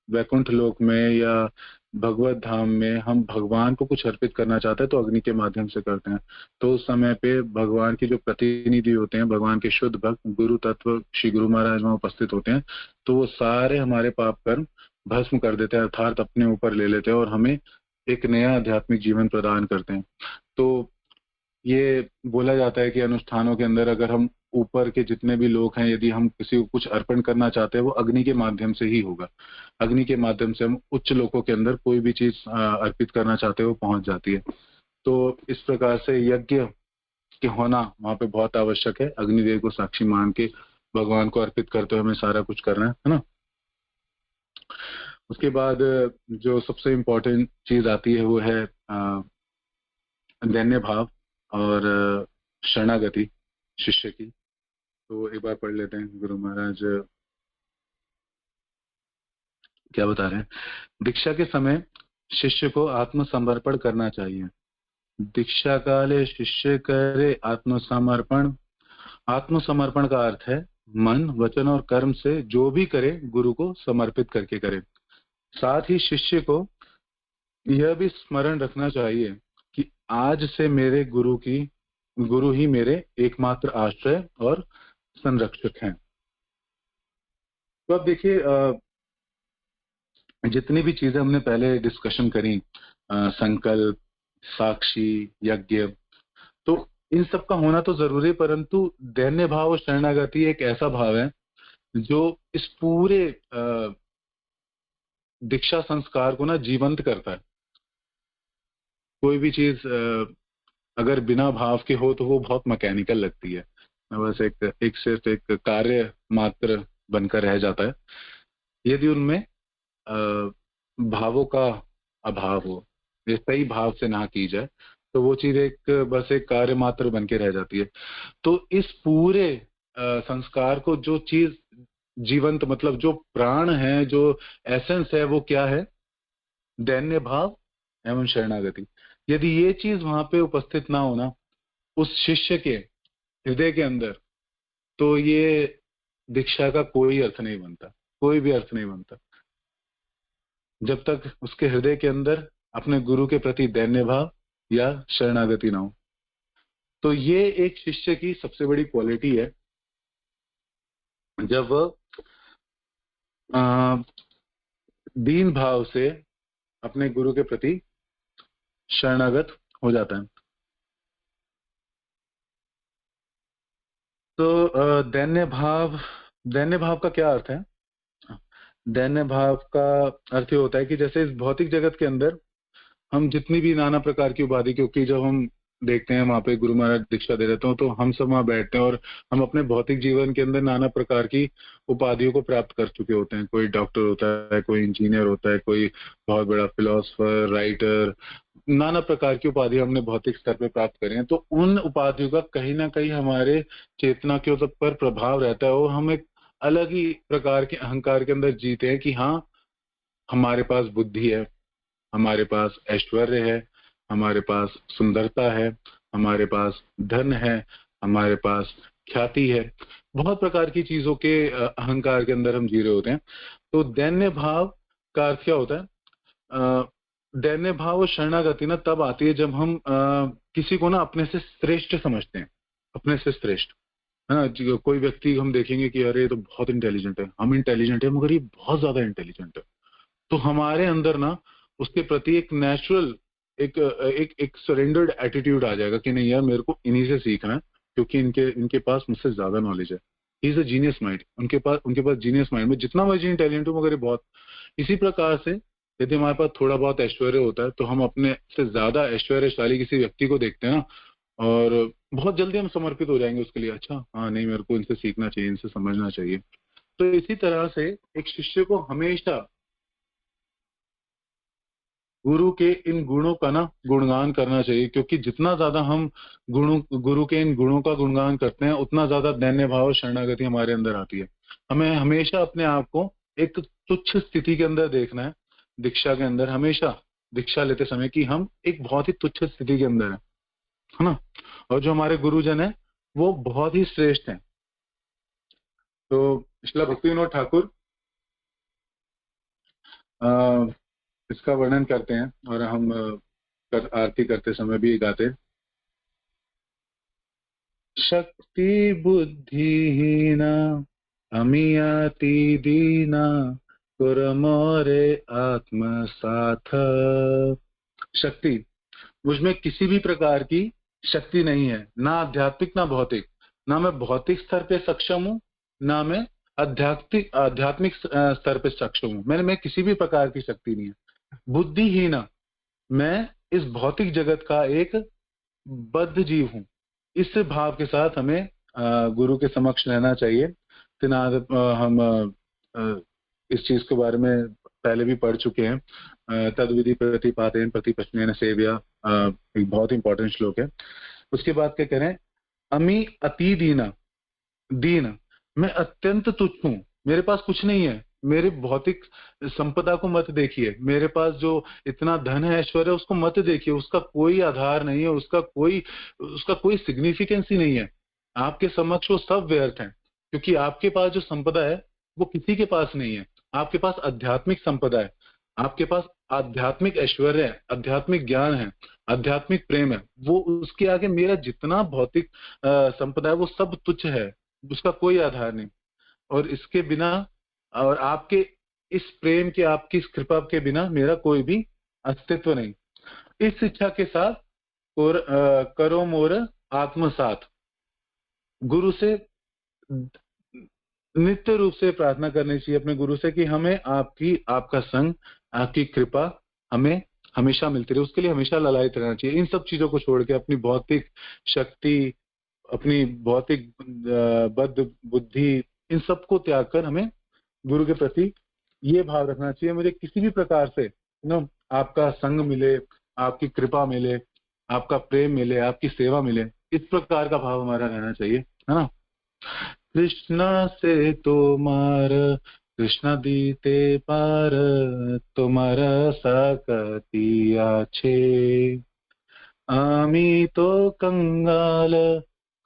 वैकुंठ लोक में या भगवत धाम में हम भगवान को कुछ अर्पित करना चाहते हैं, तो अग्नि के माध्यम से करते हैं। तो उस समय पे भगवान के जो प्रतिनिधि होते हैं, भगवान के शुद्ध भक्त गुरु तत्व श्री गुरु महाराज वहां उपस्थित होते हैं, तो वो सारे हमारे पाप कर्म भस्म कर देते हैं, अर्थात अपने ऊपर ले लेते हैं और हमें एक नया आध्यात्मिक जीवन प्रदान करते हैं। तो ये बोला जाता है कि अनुष्ठानों के अंदर अगर हम ऊपर के जितने भी लोग हैं, यदि हम किसी को कुछ अर्पण करना चाहते हैं, वो अग्नि के माध्यम से ही होगा। अग्नि के माध्यम से हम उच्च लोकों के अंदर कोई भी चीज अर्पित करना चाहते हैं, वो पहुंच जाती है। तो इस प्रकार से यज्ञ के होना वहां पे बहुत आवश्यक है। अग्निदेव को साक्षी मान के भगवान को अर्पित करते हुए हमें सारा कुछ करना है ना। उसके बाद जो सबसे इम्पोर्टेंट चीज आती है वो है दैन्य भाव और शरणागति शिष्य की। तो एक बार पढ़ लेते हैं, गुरु महाराज क्या बता रहे हैं। दीक्षा के समय शिष्य को आत्मसमर्पण करना चाहिए। दीक्षा काले शिष्य करे आत्मसमर्पण। आत्मसमर्पण का अर्थ है मन, वचन और कर्म से जो भी करे गुरु को समर्पित करके करे। साथ ही शिष्य को यह भी स्मरण रखना चाहिए कि आज से मेरे गुरु ही मेरे एकमात्र आश्रय और संरक्षक हैं। तो अब देखिए, जितनी भी चीजें हमने पहले डिस्कशन करी, संकल्प, साक्षी, यज्ञ, तो इन सब का होना तो जरूरी है, परंतु दैन्य भाव और शरणागति एक ऐसा भाव है जो इस पूरे दीक्षा संस्कार को ना जीवंत करता है। कोई भी चीज अगर बिना भाव के हो तो वो बहुत मैकेनिकल लगती है, बस एक सिर्फ एक कार्य मात्र बनकर रह जाता है। यदि उनमें भावों का अभाव हो, ये सही भाव से ना की जाए, तो वो चीज बस एक कार्य मात्र बन के रह जाती है। तो इस पूरे संस्कार को जो चीज जीवंत, मतलब जो प्राण है, जो एसेंस है, वो क्या है? दैन्य भाव एवं शरणागति। यदि ये चीज वहां पे उपस्थित ना होना उस शिष्य के हृदय के अंदर, तो ये दीक्षा का कोई अर्थ नहीं बनता, कोई भी अर्थ नहीं बनता। जब तक उसके हृदय के अंदर अपने गुरु के प्रति दैन्य भाव या शरणागति ना हो। तो ये एक शिष्य की सबसे बड़ी क्वालिटी है, जब वह दीन भाव से अपने गुरु के प्रति शरणागत हो जाता है। तो दैन्य भाव का क्या अर्थ है? दैन्य भाव का अर्थ ये होता है कि जैसे इस भौतिक जगत के अंदर हम जितनी भी नाना प्रकार की उपाधि, क्योंकि जब हम देखते हैं वहां पे गुरु महाराज दीक्षा दे देते हो, तो हम सब वहां बैठते हैं और हम अपने भौतिक जीवन के अंदर नाना प्रकार की उपाधियों को प्राप्त कर चुके होते हैं। कोई डॉक्टर होता है, कोई इंजीनियर होता है, कोई बहुत बड़ा फिलोसफर, राइटर, नाना प्रकार की उपाधि हमने भौतिक स्तर पे प्राप्त करी हैं। तो उन उपाधियों का कहीं ना कहीं हमारे चेतना के ऊपर प्रभाव रहता है और हम एक अलग ही प्रकार के अहंकार के अंदर जीते हैं कि हाँ, हमारे पास बुद्धि है, हमारे पास ऐश्वर्य है, हमारे पास सुंदरता है, हमारे पास धन है, हमारे पास ख्याति है। बहुत प्रकार की चीजों के अहंकार के अंदर हम जी रहे होते हैं। तो दैन्य भाव का अर्थ क्या होता है? दैन्य भाव और शरणागति ना तब आती है जब हम किसी को ना अपने से श्रेष्ठ समझते हैं, अपने से श्रेष्ठ, है ना। कोई व्यक्ति हम देखेंगे कि अरे ये तो बहुत इंटेलिजेंट है, हम इंटेलिजेंट है मगर ये बहुत ज्यादा इंटेलिजेंट है, तो हमारे अंदर ना उसके प्रति एक नेचुरल एक एक एक सरेंडर्ड एटीट्यूड आ जाएगा कि नहीं यार, मेरे को इन्हीं से सीखना है, क्योंकि इनके इनके पास मुझसे ज्यादा नॉलेज है। He is a genius mind, उनके पास जीनियस माइंड में जितना मर्जी इंटेलिजेंट हो, मगर ये बहुत। इसी प्रकार से यदि हमारे पास थोड़ा बहुत ऐश्वर्य होता है, तो हम अपने से ज्यादा ऐश्वर्यशाली किसी व्यक्ति को देखते हैं ना, और बहुत जल्दी हम समर्पित हो जाएंगे उसके लिए। अच्छा हाँ, नहीं, मेरे को इनसे सीखना चाहिए, इनसे समझना चाहिए। तो इसी तरह से एक शिष्य को हमेशा गुरु के इन गुणों का ना गुणगान करना चाहिए, क्योंकि जितना ज्यादा हम गुरु के इन गुणों का गुणगान करते हैं, उतना ज्यादा दैन्य भाव और शरणागति हमारे अंदर आती है। हमें हमेशा अपने आप को एक तुच्छ स्थिति के अंदर देखना है। दीक्षा के अंदर हमेशा, दीक्षा लेते समय, कि हम एक बहुत ही तुच्छ स्थिति के अंदर है ना, और जो हमारे गुरुजन है वो बहुत ही श्रेष्ठ हैं। तो श्रील भक्ति विनोद ठाकुर इसका वर्णन करते हैं, और हम आरती करते समय भी गाते हैं। शक्ति बुद्धिहीना अमियाति दीना कुर मोरे आत्मसाथ। शक्ति, मुझमें किसी भी प्रकार की शक्ति नहीं है, ना आध्यात्मिक ना भौतिक। ना मैं भौतिक स्तर पे सक्षम हूँ, ना मैं आध्यात्मिक स्तर पे सक्षम हूँ। मेरे में किसी भी प्रकार की शक्ति नहीं है। बुद्धिहीन, मैं इस भौतिक जगत का एक बद्ध जीव हूँ। इस भाव के साथ हमें गुरु के समक्ष रहना चाहिए। हम इस चीज के बारे में पहले भी पढ़ चुके हैं। तद विधि प्रतिपादेन प्रतिपश्नेन सेव्या, एक बहुत इंपॉर्टेंट श्लोक है। उसके बाद क्या करें, अमी अति दीना, दीन, मैं अत्यंत तुच्छ हूँ, मेरे पास कुछ नहीं है। मेरे भौतिक संपदा को मत देखिए, मेरे पास जो इतना धन है, ऐश्वर्य है, उसको मत देखिए, उसका कोई आधार नहीं है, उसका कोई सिग्निफिकेंस ही नहीं है। आपके समक्ष वो सब व्यर्थ है, क्योंकि आपके पास जो संपदा है वो किसी के पास नहीं है। आपके पास आध्यात्मिक संपदा है, आपके पास आध्यात्मिक ऐश्वर्य है, आध्यात्मिक ज्ञान है, आध्यात्मिक प्रेम है। वो उसके आगे मेरा जितना भौतिक संपदा है वो सब तुच्छ है, उसका कोई आधार नहीं। और इसके बिना, और आपके इस प्रेम के, आपकी इस कृपा के बिना मेरा कोई भी अस्तित्व नहीं। इस इच्छा के साथ करो मोर आत्मसात। गुरु से नित्य रूप से प्रार्थना करनी चाहिए अपने गुरु से कि हमें आपका संग, आपकी कृपा हमें हमेशा मिलती रहे। उसके लिए हमेशा ललायत रहना चाहिए। इन सब चीजों को छोड़ के, अपनी भौतिक शक्ति, अपनी भौतिक बद्ध बुद्धि, इन सबको त्याग कर हमें गुरु के प्रति ये भाव रखना चाहिए, मुझे किसी भी प्रकार से आपका संग मिले, आपकी कृपा मिले, आपका प्रेम मिले, आपकी सेवा मिले। इस प्रकार का भाव हमारा रहना चाहिए, है ना। कृष्णा से तुम्हार, कृष्ण दीते पार, तुम्हारा सकती आछे, आमी तो कंगाल,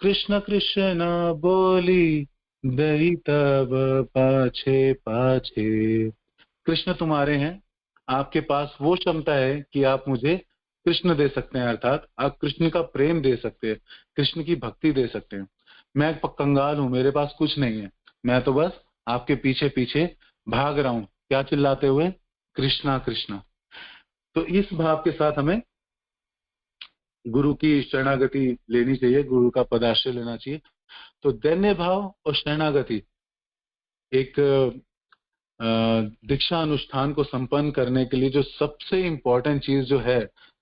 कृष्ण कृष्ण बोली, दई तब पाछे पाछे। कृष्ण तुम्हारे हैं, आपके पास वो क्षमता है कि आप मुझे कृष्ण दे सकते हैं, अर्थात आप कृष्ण का प्रेम दे सकते हैं, कृष्ण की भक्ति दे सकते हैं। मैं एक कंगाल हूं, मेरे पास कुछ नहीं है, मैं तो बस आपके पीछे पीछे भाग रहा हूं, क्या चिल्लाते हुए, कृष्णा कृष्णा। तो इस भाव के साथ हमें गुरु की शरणागति लेनी चाहिए, गुरु का पदाश्रय लेना चाहिए। तो दैन्य भाव और शरणागति एक दीक्षा अनुष्ठान को संपन्न करने के लिए जो सबसे इम्पोर्टेंट चीज जो है,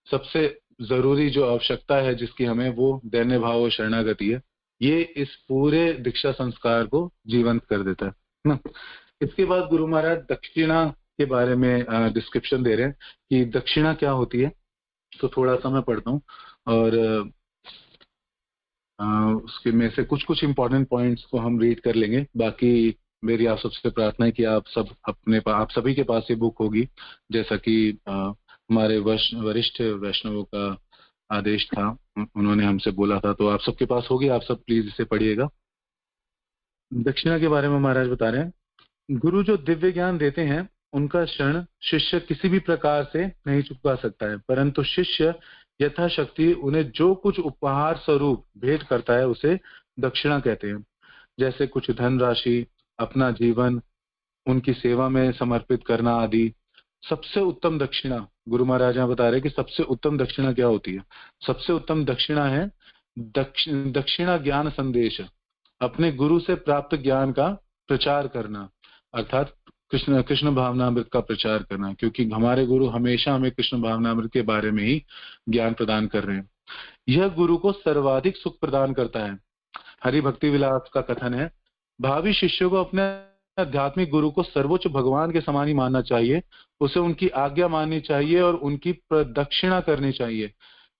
सबसे जरूरी जो आवश्यकता है जिसकी हमें, वो दैन्य भाव और शरणागति है। ये इस पूरे दीक्षा संस्कार को जीवंत कर देता है ना। इसके बाद गुरु महाराज दक्षिणा के बारे में डिस्क्रिप्शन दे रहे हैं कि दक्षिणा क्या होती है। तो थोड़ा सा मैं पढ़ता हूँ, और उसके में से कुछ कुछ इम्पोर्टेंट पॉइंट्स को हम रीड कर लेंगे। बाकी मेरी आप सबसे प्रार्थना है कि आप आप सभी के पास ये बुक होगी, जैसा कि हमारे वरिष्ठ वैष्णवों का आदेश था, उन्होंने हमसे बोला था, तो आप सबके पास होगी। आप सब प्लीज इसे पढ़िएगा। दक्षिणा के बारे में महाराज बता रहे हैं, गुरु जो दिव्य ज्ञान देते हैं उनका शरण शिष्य किसी भी प्रकार से नहीं चुका सकता है, परंतु शिष्य यथाशक्ति उन्हें जो कुछ उपहार स्वरूप भेंट करता है उसे दक्षिणा कहते हैं। जैसे कुछ धनराशि, अपना जीवन उनकी सेवा में समर्पित करना आदि। सबसे उत्तम दक्षिणा, गुरु महाराज यहाँ बता रहे हैं कि सबसे उत्तम दक्षिणा क्या होती है। सबसे उत्तम दक्षिणा है दक्षिणा ज्ञान संदेश, अपने गुरु से प्राप्त ज्ञान का प्रचार करना, अर्थात कृष्ण कृष्ण भावनामृत का प्रचार करना, क्योंकि हमारे गुरु हमेशा हमें कृष्ण भावनामृत के बारे में ही ज्ञान प्रदान कर रहे हैं। यह गुरु को सर्वाधिक सुख प्रदान करता है। हरि भक्ति विलास का कथन है, भावी शिष्यों को अपने आध्यात्मिक गुरु को सर्वोच्च भगवान के समान ही मानना चाहिए, उसे उनकी आज्ञा माननी चाहिए और उनकी प्रदक्षिणा करनी चाहिए।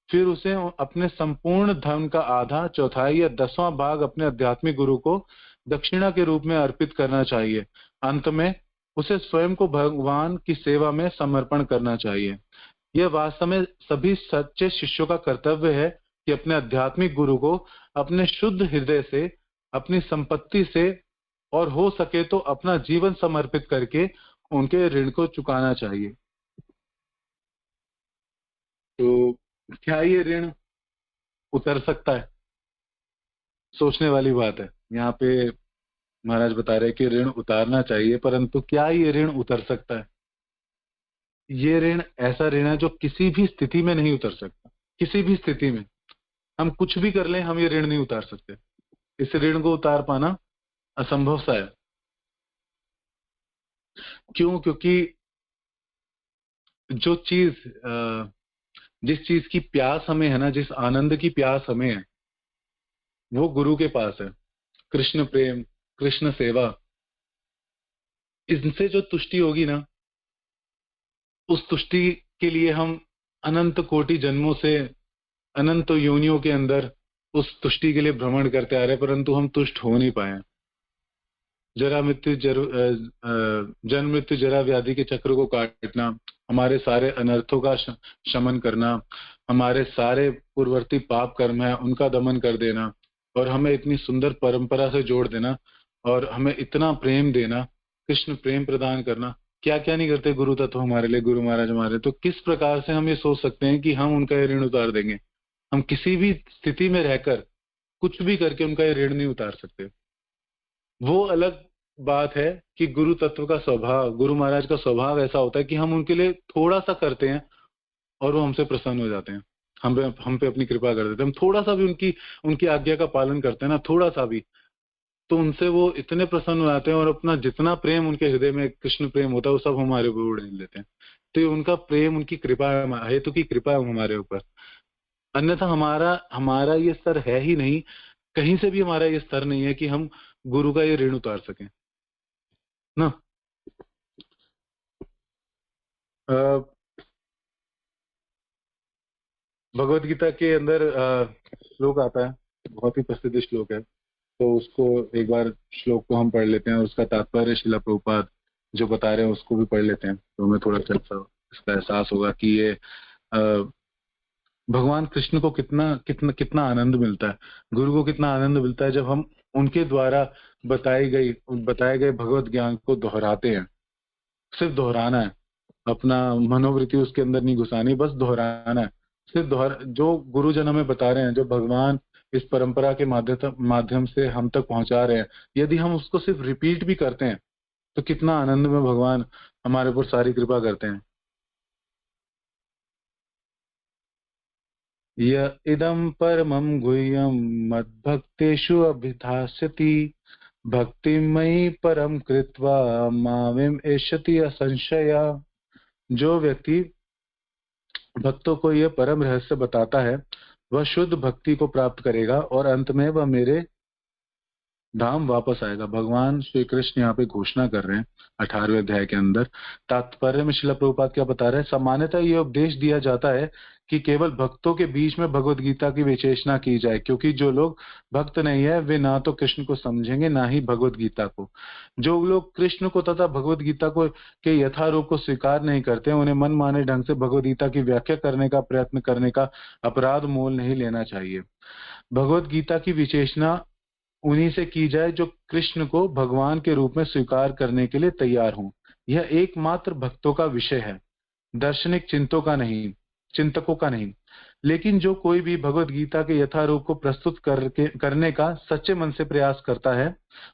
फिर उसे अपने संपूर्ण धन का आधा, चौथाई या 10वां भाग अपने आध्यात्मिक गुरु को दक्षिणा के रूप में अर्पित करना चाहिए। अंत में उसे स्वयं को भगवान की सेवा में समर्पण करना चाहिए। यह वास्तव में सभी सच्चे शिष्यों का कर्तव्य है कि अपने आध्यात्मिक गुरु को अपने शुद्ध हृदय से, अपनी संपत्ति से, और हो सके तो अपना जीवन समर्पित करके उनके ऋण को चुकाना चाहिए। तो क्या ये ऋण उतर सकता है? सोचने वाली बात है। यहाँ पे महाराज बता रहे कि ऋण उतारना चाहिए, परंतु क्या ये ऋण उतर सकता है? ये ऋण ऐसा ऋण है जो किसी भी स्थिति में नहीं उतर सकता। किसी भी स्थिति में हम कुछ भी कर लें, हम ये ऋण नहीं उतार सकते। इस ऋण को उतार पाना असंभव सा है। क्यों? क्योंकि जो चीज जिस चीज की प्यास हमें है ना, जिस आनंद की प्यास हमें है, वो गुरु के पास है। कृष्ण प्रेम, कृष्ण सेवा, इनसे जो तुष्टि होगी ना, उस तुष्टि के लिए हम अनंत कोटि जन्मों से, अनंत योनियों के अंदर उस तुष्टि के लिए भ्रमण करते आ रहे, परंतु हम तुष्ट हो नहीं पाए। जरा मृत्यु जन्म मृत्यु जरा व्याधि के चक्र को काटना, हमारे सारे अनर्थों का शमन करना, हमारे सारे पूर्ववर्ती पाप कर्म है उनका दमन कर देना, और हमें इतनी सुंदर परंपरा से जोड़ देना, और हमें इतना प्रेम देना, कृष्ण प्रेम प्रदान करना। क्या क्या नहीं करते गुरु तत्व हमारे लिए, गुरु महाराज हमारे। तो किस प्रकार से हम ये सोच सकते हैं कि हम उनका ये ऋण उतार देंगे? हम किसी भी स्थिति में रहकर कुछ भी करके उनका ये ऋण नहीं उतार सकते। वो अलग बात है कि गुरु तत्व का स्वभाव, गुरु महाराज का स्वभाव ऐसा होता है कि हम उनके लिए थोड़ा सा करते हैं और वो हमसे प्रसन्न हो जाते हैं, हम पे अपनी कृपा कर देते हैं। हम थोड़ा सा भी उनकी उनकी आज्ञा का पालन करते हैं ना, थोड़ा सा भी, तो उनसे वो इतने प्रसन्न हो जाते हैं, और अपना जितना प्रेम उनके हृदय में कृष्ण प्रेम होता है वो सब हमारे ऊपर उड़ेल देते हैं। तो ये उनका प्रेम, उनकी कृपा है, हेतु की कृपा है हमारे ऊपर। अन्यथा हमारा हमारा ये स्तर है ही नहीं, कहीं से भी हमारा ये स्तर नहीं है कि हम गुरु का ये ऋण उतार सकें ना। भगवत गीता के अंदर श्लोक आता है, बहुत ही प्रसिद्ध श्लोक है, तो उसको एक बार श्लोक को हम पढ़ लेते हैं, और उसका तात्पर्य श्रील प्रभुपाद जो बता रहे हैं उसको भी पढ़ लेते हैं, तो हमें थोड़ा सा इसका एहसास होगा कि ये भगवान कृष्ण को कितना कितना कितना आनंद मिलता है, गुरु को कितना आनंद मिलता है जब हम उनके द्वारा बताए गए भगवत ज्ञान को दोहराते हैं। सिर्फ दोहराना है, अपना मनोवृत्ति उसके अंदर नहीं घुसानी, बस दोहराना है। सिर्फ जो गुरुजन हमें बता रहे हैं, जो भगवान इस परंपरा के माध्यम से हम तक पहुंचा रहे हैं, यदि हम उसको सिर्फ रिपीट भी करते हैं तो कितना आनंद में भगवान हमारे ऊपर सारी कृपा करते हैं। य इदं परमं गुह्यं मद्भक्तेषु अभिधास्यति, भक्तिमयी परम कृत्वा मामेम एष्यति असंशया। जो व्यक्ति भक्तों को यह परम रहस्य बताता है, वह शुद्ध भक्ति को प्राप्त करेगा और अंत में वह मेरे धाम वापस आएगा। भगवान श्री कृष्ण यहाँ पे घोषणा कर रहे हैं 18वें अध्याय के अंदर। तात्पर्य में श्रील प्रभुपाद क्या बता रहे हैं? सामान्यतः यह उपदेश दिया जाता है कि केवल भक्तों के बीच में भगवत गीता की विशेषणा की जाए, क्योंकि जो लोग भक्त नहीं है वे ना तो कृष्ण को समझेंगे ना ही भगवत गीता को। जो लोग कृष्ण को तथा भगवत गीता को के यथारूप को स्वीकार नहीं करते, उन्हें मन माने ढंग से भगवत गीता की व्याख्या करने का प्रयत्न करने का अपराध मोल नहीं लेना चाहिए। भगवत गीता की विशेषणा उन्हीं से की जाए जो कृष्ण को भगवान के रूप में स्वीकार करने के लिए तैयार हों। यह एकमात्र भक्तों का विषय है, दार्शनिक चिंतकों का नहीं। लेकिन जो कोई भी भगवत गीता के यथारूप को प्रस्तुत करने का सच्चे मन से प्रयास करता है,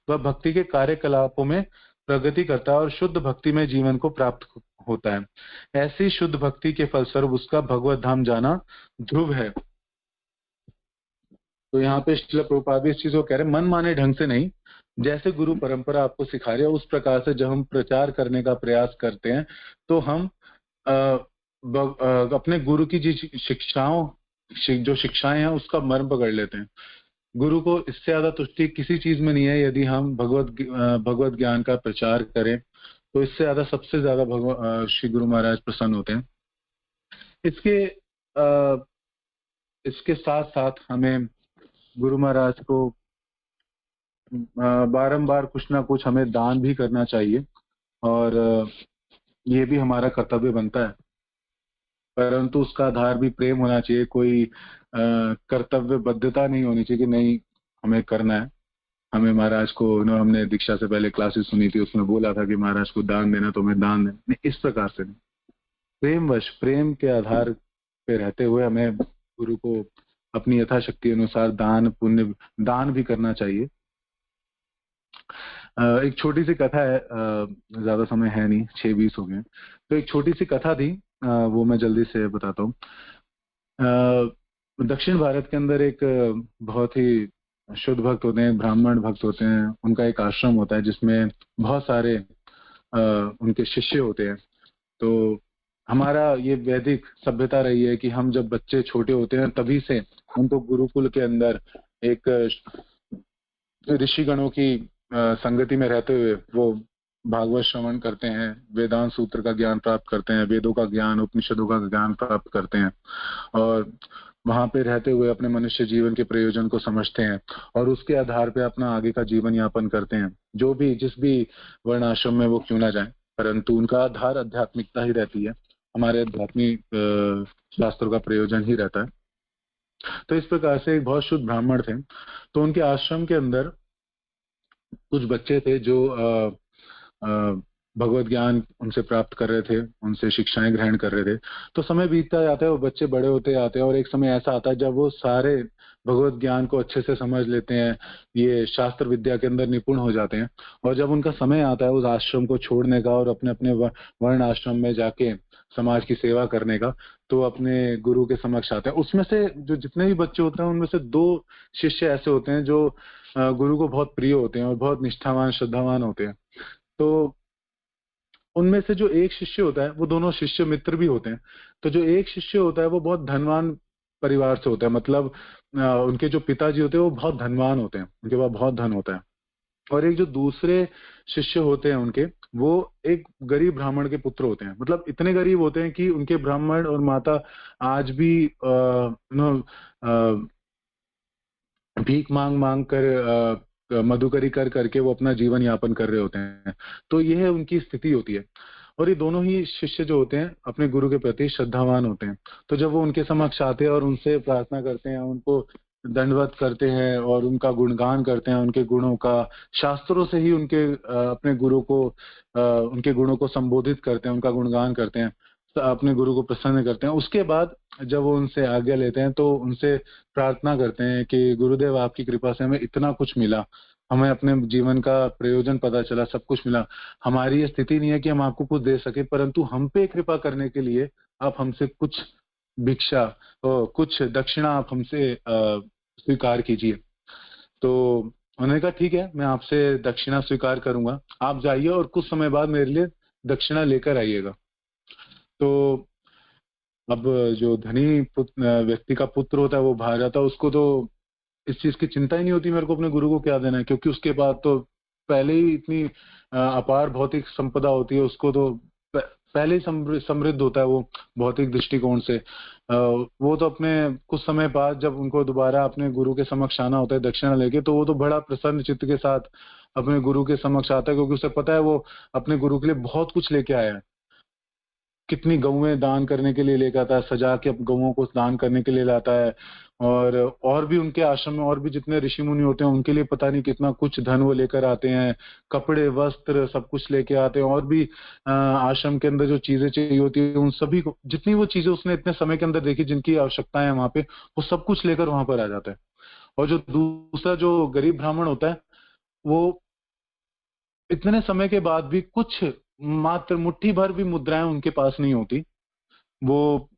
वह भक्ति के कार्यकलापों में प्रगति करता है और शुद्ध भक्ति में जीवन को प्राप्त होता है। ऐसी शुद्ध भक्ति के फलस्वरूप उसका भगवत धाम जाना ध्रुव है। तो यहाँ पे श्रील प्रभुपाद भी इस चीज को कह रहे हैं, मन माने ढंग से नहीं, जैसे गुरु परंपरा आपको सिखा रही है उस प्रकार से जब हम प्रचार करने का प्रयास करते हैं, तो हम अपने गुरु की जो शिक्षाएं हैं उसका मर्म पकड़ लेते हैं। गुरु को इससे ज्यादा तुष्टि किसी चीज में नहीं है। यदि हम भगवत ज्ञान का प्रचार करें तो इससे ज्यादा, सबसे ज्यादा श्री गुरु महाराज प्रसन्न होते हैं। इसके साथ साथ हमें गुरु महाराज को बारंबार कुछ ना कुछ हमें दान भी करना चाहिए, और ये भी हमारा कर्तव्य बनता है, परंतु उसका आधार भी प्रेम होना चाहिए। कोई कर्तव्य बद्धता नहीं होनी चाहिए कि नहीं हमें करना है। हमें महाराज को हमने दीक्षा से पहले क्लासेस सुनी थी, उसमें बोला था कि महाराज को दान देना तो हमें दान देना नहीं, इस प्रकार से नहीं। प्रेमवश, प्रेम के आधार पे रहते हुए हमें गुरु को अपनी यथाशक्ति अनुसार दान पुण्य दान भी करना चाहिए। एक छोटी सी कथा है, ज्यादा समय है नहीं, 6:20 हो गए। तो एक छोटी सी कथा थी, वो मैं जल्दी से बताता हूँ। दक्षिण भारत के अंदर एक बहुत ही शुद्ध भक्त होते हैं, ब्राह्मण भक्त होते हैं, उनका एक आश्रम होता है जिसमें बहुत सारे उनके शिष्य होते हैं। तो हमारा ये वैदिक सभ्यता रही है कि हम जब बच्चे छोटे होते हैं तभी से उनको गुरुकुल के अंदर एक ऋषिगणों की संगति में रहते हुए वो भागवत श्रवण करते हैं, वेदांत सूत्र का ज्ञान प्राप्त करते हैं, वेदों का ज्ञान, उपनिषदों का ज्ञान प्राप्त करते हैं और वहां पे रहते हुए अपने मनुष्य जीवन के प्रयोजन को समझते हैं और उसके आधार पे अपना आगे का जीवन यापन करते हैं, जो भी जिस भी वर्ण आश्रम में वो क्यों ना जाए, परंतु उनका आधार आध्यात्मिकता ही रहती है, हमारे आध्यात्मिक शास्त्रों का प्रयोजन ही रहता है। तो इस प्रकार से एक बहुत शुद्ध ब्राह्मण थे। तो उनके आश्रम के अंदर कुछ बच्चे थे जो भगवत ज्ञान उनसे प्राप्त कर रहे थे, उनसे शिक्षाएं ग्रहण कर रहे थे। तो समय बीतता जाता है, वो बच्चे बड़े होते जाते हैं और एक समय ऐसा आता है जब वो सारे भगवत ज्ञान को अच्छे से समझ लेते हैं, ये शास्त्र विद्या के अंदर निपुण हो जाते हैं और जब उनका समय आता है उस आश्रम को छोड़ने का और अपने अपने वर्ण आश्रम में जाके समाज की सेवा करने का, तो अपने गुरु के समक्ष आते हैं। उसमें से जो जितने भी बच्चे होते हैं उनमें से 2 शिष्य ऐसे होते हैं जो गुरु को बहुत प्रिय होते हैं और बहुत निष्ठावान श्रद्धावान होते हैं। तो उनमें से जो एक शिष्य होता है, वो दोनों शिष्य मित्र भी होते हैं। तो जो एक शिष्य होता है वो बहुत धनवान परिवार से होता है, मतलब उनके जो पिताजी होते हैं वो बहुत धनवान होते हैं, उनके पास बहुत धन होता है। और एक जो दूसरे शिष्य होते हैं उनके, वो एक गरीब ब्राह्मण के पुत्र होते हैं, मतलब इतने गरीब होते हैं कि उनके ब्राह्मण और माता आज भी भीख मांग मांग कर मधुकरी कर करके वो अपना जीवन यापन कर रहे होते हैं। तो यह उनकी स्थिति होती है और ये दोनों ही शिष्य जो होते हैं अपने गुरु के प्रति श्रद्धावान होते हैं। तो जब वो उनके समक्ष आते हैं और उनसे प्रार्थना करते हैं, उनको दंडवत करते हैं और उनका गुणगान करते हैं, उनके गुणों का, शास्त्रों से ही उनके अपने गुरु को उनके गुणों को संबोधित करते हैं, उनका गुणगान करते हैं, अपने गुरु को प्रसन्न करते हैं। उसके बाद जब वो उनसे आज्ञा लेते हैं तो उनसे प्रार्थना करते हैं कि गुरुदेव आपकी कृपा से हमें इतना कुछ मिला, हमें अपने जीवन का प्रयोजन पता चला, सब कुछ मिला। हमारी ये स्थिति नहीं है कि हम आपको कुछ दे सके, परंतु हम पे कृपा करने के लिए आप हमसे कुछ भिक्षा और कुछ दक्षिणा आप हमसे स्वीकार कीजिए। तो उन्होंने कहा ठीक है, मैं आपसे दक्षिणा स्वीकार करूंगा, आप जाइए और कुछ समय बाद मेरे लिए दक्षिणा लेकर आइएगा। तो अब जो धनी व्यक्ति का पुत्र होता है वो बाहर जाता है, उसको तो इस चीज की चिंता ही नहीं होती मेरे को अपने गुरु को क्या देना है, क्योंकि उसके पास तो पहले ही इतनी अपार भौतिक संपदा होती है, उसको तो पहले ही समृद्ध होता है वो भौतिक दृष्टिकोण से। वो तो अपने कुछ समय बाद जब उनको दोबारा अपने गुरु के समक्ष आना होता है दक्षिणा लेके, तो वो तो बड़ा प्रसन्न चित्त के साथ अपने गुरु के समक्ष आता है, क्योंकि उसे पता है वो अपने गुरु के लिए बहुत कुछ लेके आया है। कितनी गौएं दान करने के लिए लेकर आता है, सजा के गौओं को दान करने के लिए लाता है, और भी उनके आश्रम में और भी जितने ऋषि मुनि होते हैं उनके लिए पता नहीं कितना कुछ धन वो लेकर आते हैं, कपड़े वस्त्र सब कुछ लेके आते हैं, और भी आश्रम के अंदर जो चीजें चाहिए होती है उन सभी को, जितनी वो चीजें उसने इतने समय के अंदर देखी जिनकी आवश्यकता है वहां पे, वो सब कुछ लेकर वहां पर आ जाता है। और जो दूसरा जो गरीब ब्राह्मण होता है वो इतने समय के बाद भी कुछ, मात्र मुट्ठी भर भी मुद्राएं उनके पास नहीं होती, वो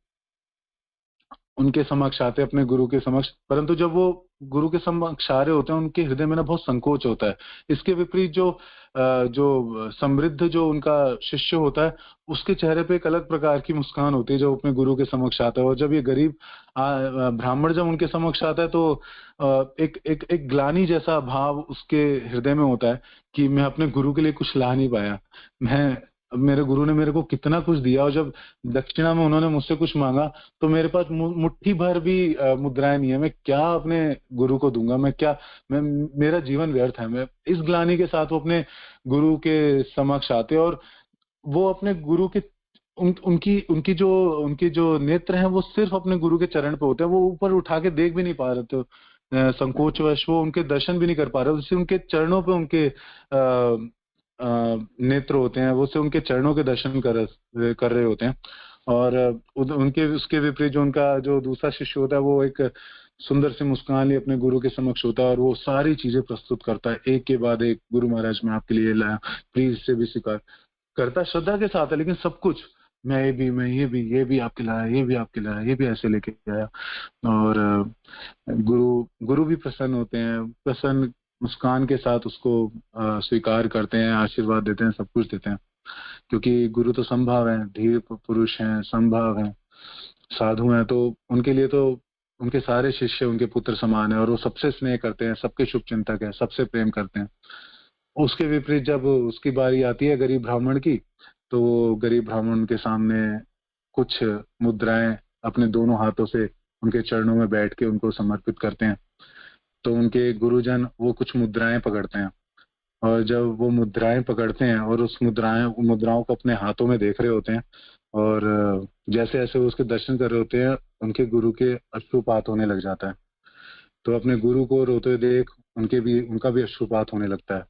उनके समक्ष आते हैं अपने गुरु के समक्ष, परंतु जब वो गुरु के समक्ष आ रहे होते हैं उनके हृदय में ना बहुत संकोच होता है। इसके विपरीत जो समृद्ध जो उनका शिष्य होता है उसके चेहरे पे एक अलग प्रकार की मुस्कान होती है जब अपने गुरु के समक्ष आता है। और जब ये गरीब ब्राह्मण जब उनके समक्ष आता है तो एक ग्लानि जैसा भाव उसके हृदय में होता है कि मैं अपने गुरु के लिए कुछ ला नहीं पाया, मेरे गुरु ने मेरे को कितना कुछ दिया, और जब दक्षिणा में उन्होंने मुझसे कुछ मांगा तो मेरे पास मुट्ठी भर भी मुद्राएं नहीं है, मैं क्या अपने गुरु को दूंगा, मेरा जीवन व्यर्थ है। मैं इस ग्लानि के साथ वो अपने गुरु के समक्ष आते और वो अपने गुरु के उनकी जो नेत्र हैं वो सिर्फ अपने गुरु के चरण पे होते हैं, वो ऊपर उठा के देख भी नहीं पा रहे थे, संकोचवश वो उनके दर्शन भी नहीं कर पा रहे, उससे उनके चरणों पे उनके नेत्र होते हैं, वो से उनके चरणों के दर्शन कर रहे होते हैं। और उनके उसके विपरीत जो उनका जो दूसरा शिष्य होता है वो एक सुंदर सी मुस्कान लिए अपने गुरु के समक्ष होता है और वो सारी चीजें प्रस्तुत करता है एक के बाद एक। गुरु महाराज मैं आपके लिए लाया, प्लीज इसे भी स्वीकार करता, श्रद्धा के साथ है, लेकिन सब कुछ मैं ये भी आपके लाया, ये भी आपके लाया, ये भी ऐसे लेके आया। और गुरु गुरु भी प्रसन्न होते हैं, प्रसन्न मुस्कान के साथ उसको स्वीकार करते हैं, आशीर्वाद देते हैं, सब कुछ देते हैं। क्योंकि गुरु तो संभाव है, धीर पुरुष हैं, संभाव हैं, साधु हैं, तो उनके लिए तो उनके सारे शिष्य उनके पुत्र समान है और वो सबसे स्नेह करते हैं, सबके शुभ चिंतक है, सबसे प्रेम करते हैं। उसके विपरीत जब उसकी बारी आती है गरीब ब्राह्मण की, तो गरीब ब्राह्मण के सामने कुछ मुद्राएं अपने दोनों हाथों से उनके चरणों में बैठ के उनको समर्पित करते हैं। तो उनके गुरुजन वो कुछ मुद्राएं पकड़ते हैं और जब वो मुद्राएं पकड़ते हैं और उस मुद्राओं को अपने हाथों में देख रहे होते हैं और जैसे जैसे वो उसके दर्शन कर रहे होते हैं उनके गुरु के अश्रुपात होने लग जाता है। तो अपने गुरु को रोते हुए देख उनका भी अश्रुपात होने लगता है।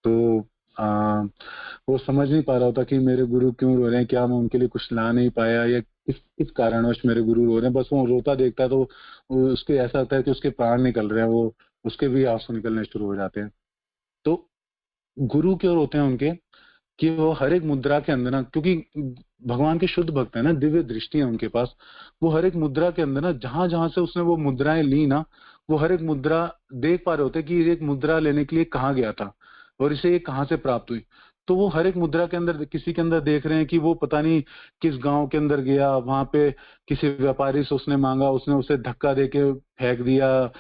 तो वो समझ नहीं पा रहा होता कि मेरे गुरु क्यों रो रहे हैं, क्या मैं उनके लिए कुछ ला नहीं पाया या किस कारणवश मेरे गुरु रो रहे हैं। बस वो रोता देखता है तो उसके ऐसा लगता है कि उसके प्राण निकल रहे हैं, वो उसके भी आंसू निकलने शुरू हो जाते हैं। तो गुरु क्यों रोते हैं उनके, कि वो हर एक मुद्रा के अंदर ना, क्योंकि भगवान के शुद्ध भक्त है ना, दिव्य दृष्टि है उनके पास, वो हर एक मुद्रा के अंदर ना जहां जहां से उसने वो मुद्राएं ली ना, वो हर एक मुद्रा देख पा रहे होते कि एक मुद्रा लेने के लिए कहाँ गया था और इसे ये कहाँ से प्राप्त हुई। तो वो हर एक मुद्रा के अंदर किसी के अंदर देख रहे हैं कि वो पता नहीं किस गांव के अंदर गया, वहां पे किसी व्यापारी से उसने मांगा, उसने उसे धक्का देके फेंक दिया।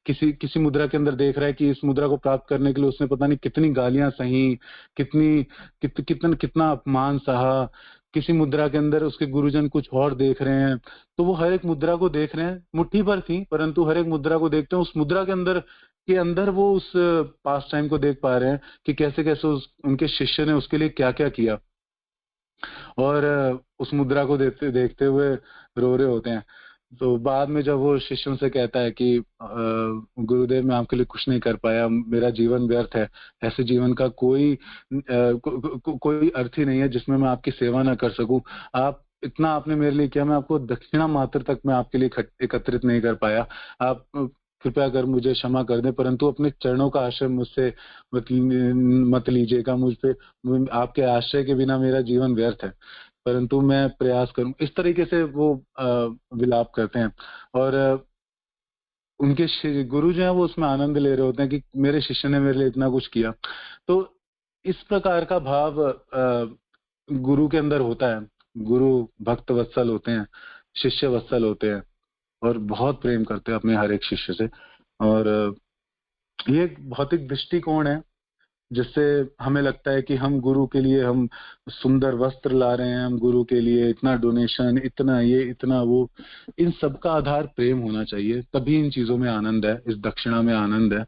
किसी किसी मुद्रा के अंदर देख रहा है कि इस मुद्रा को प्राप्त करने के लिए उसने पता नहीं कितनी गालियां सही, कितना अपमान सहा। किसी मुद्रा के अंदर उसके गुरुजन कुछ और देख रहे हैं। तो वो हर एक मुद्रा को देख रहे हैं, मुट्ठी भर थी परंतु हर एक मुद्रा को देखते हैं, उस मुद्रा के अंदर वो उस पास टाइम को देख पा रहे हैं कि कैसे कैसे उनके शिष्य ने उसके लिए क्या क्या किया और उस मुद्रा को देखते देखते हुए रो रहे होते हैं। तो बाद में जब वो शिष्यों से कहता है कि गुरुदेव मैं आपके लिए कुछ नहीं कर पाया, मेरा जीवन व्यर्थ है, ऐसे जीवन का कोई अर्थ ही नहीं है जिसमें मैं आपकी सेवा ना कर सकूं। आप इतना आपने मेरे लिए किया, मैं आपको दक्षिणा मात्र तक मैं आपके लिए एकत्रित नहीं कर पाया। आप कृपया कर मुझे क्षमा कर दें, परंतु अपने चरणों का आश्रय मुझसे मत लीजिएगा। मुझ पे आपके आश्रय के बिना मेरा जीवन व्यर्थ है, परंतु मैं प्रयास करूं। इस तरीके से वो विलाप करते हैं और उनके गुरु जो है वो उसमें आनंद ले रहे होते हैं कि मेरे शिष्य ने मेरे लिए इतना कुछ किया। तो इस प्रकार का भाव गुरु के अंदर होता है। गुरु भक्त वत्सल होते हैं, शिष्य वत्सल होते हैं और बहुत प्रेम करते हैं अपने हर एक शिष्य से। और ये एक भौतिक दृष्टिकोण है जिससे हमें लगता है कि हम गुरु के लिए हम सुंदर वस्त्र ला रहे हैं, हम गुरु के लिए इतना डोनेशन, इतना ये इतना वो। इन सब का आधार प्रेम होना चाहिए, तभी इन चीजों में आनंद है, इस दक्षिणा में आनंद है।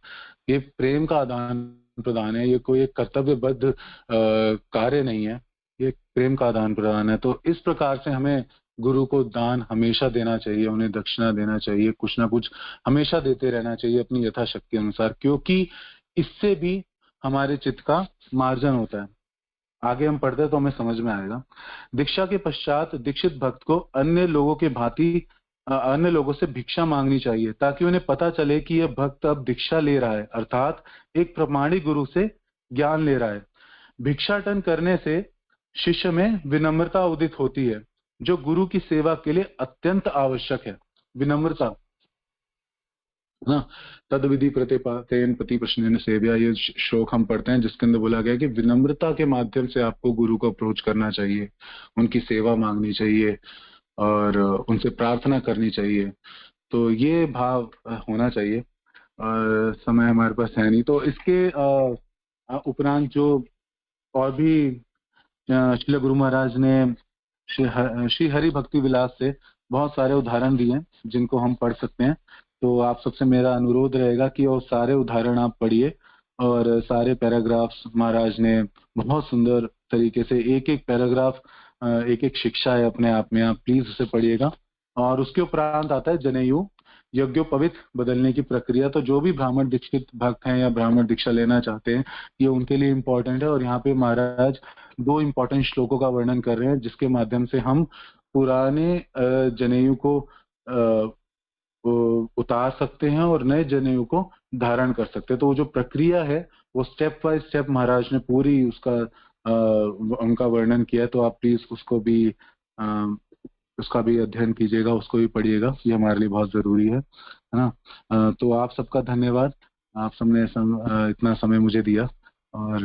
ये प्रेम का आदान प्रदान है, ये कोई एक कर्तव्यबद्ध कार्य नहीं है, ये प्रेम का आदान प्रदान है। तो इस प्रकार से हमें गुरु को दान हमेशा देना चाहिए, उन्हें दक्षिणा देना चाहिए, कुछ ना कुछ हमेशा देते रहना चाहिए अपनी यथाशक्ति अनुसार, क्योंकि इससे भी हमारे चित्त का मार्जन होता है। आगे हम पढ़ते हैं तो हमें समझ में आएगा। दीक्षा के पश्चात दीक्षित भक्त को अन्य लोगों के भांति अन्य लोगों से भिक्षा मांगनी चाहिए ताकि उन्हें पता चले कि यह भक्त अब दीक्षा ले रहा है, अर्थात एक प्रमाणिक गुरु से ज्ञान ले रहा है। भिक्षाटन करने से शिष्य में विनम्रता उदित होती है जो गुरु की सेवा के लिए अत्यंत आवश्यक है। विनम्रता ना, तद विधि प्रतिपातेन पति प्रश्न सेव्या, ये श्लोक हम पढ़ते हैं जिसके अंदर बोला गया कि विनम्रता के माध्यम से आपको गुरु को अप्रोच करना चाहिए, उनकी सेवा मांगनी चाहिए और उनसे प्रार्थना करनी चाहिए। तो ये भाव होना चाहिए। समय हमारे पास है नहीं, तो इसके उपरांत जो और भी श्री गुरु महाराज ने श्री हरि भक्ति विलास से बहुत सारे उदाहरण दिए हैं जिनको हम पढ़ सकते हैं। तो आप सबसे मेरा अनुरोध रहेगा कि वो सारे उदाहरण आप पढ़िए और सारे पैराग्राफ्स महाराज ने बहुत सुंदर तरीके से, एक एक पैराग्राफ एक एक शिक्षा है अपने आप में, आप प्लीज उसे पढ़िएगा। और उसके उपरांत आता है जनेयू, यज्ञोपवीत बदलने की प्रक्रिया। तो जो भी ब्राह्मण दीक्षित भक्त हैं या ब्राह्मण दीक्षा लेना चाहते हैं, ये उनके लिए इम्पोर्टेंट है। और यहाँ पे महाराज 2 इम्पोर्टेंट श्लोकों का वर्णन कर रहे हैं जिसके माध्यम से हम पुराने जनेऊ को उतार सकते हैं और नए जनेऊ को धारण कर सकते हैं। तो वो जो प्रक्रिया है वो स्टेप बाय स्टेप महाराज ने पूरी उसका उनका वर्णन किया है। तो आप प्लीज उसका भी अध्ययन कीजिएगा, उसको भी पढ़िएगा, ये हमारे लिए बहुत जरूरी है ना। तो आप सबका धन्यवाद, आप सबने इतना समय मुझे दिया। और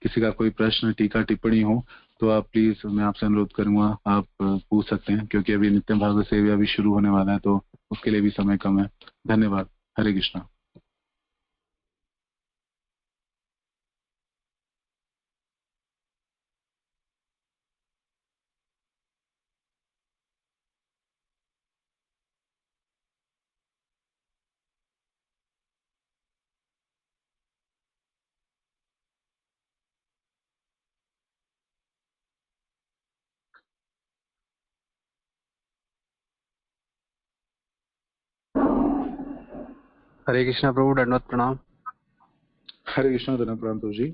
किसी का कोई प्रश्न, टीका, टिप्पणी हो तो आप प्लीज, मैं आपसे अनुरोध करूंगा, आप पूछ सकते हैं, क्योंकि अभी नित्य भागवत सेवा भी शुरू होने वाला है, तो उसके लिए भी समय कम है। धन्यवाद। हरे कृष्णा। हरे कृष्णा प्रभु, दंडवत प्रणाम। हरे कृष्णा, धन्यवाद प्रणाम प्रभु जी।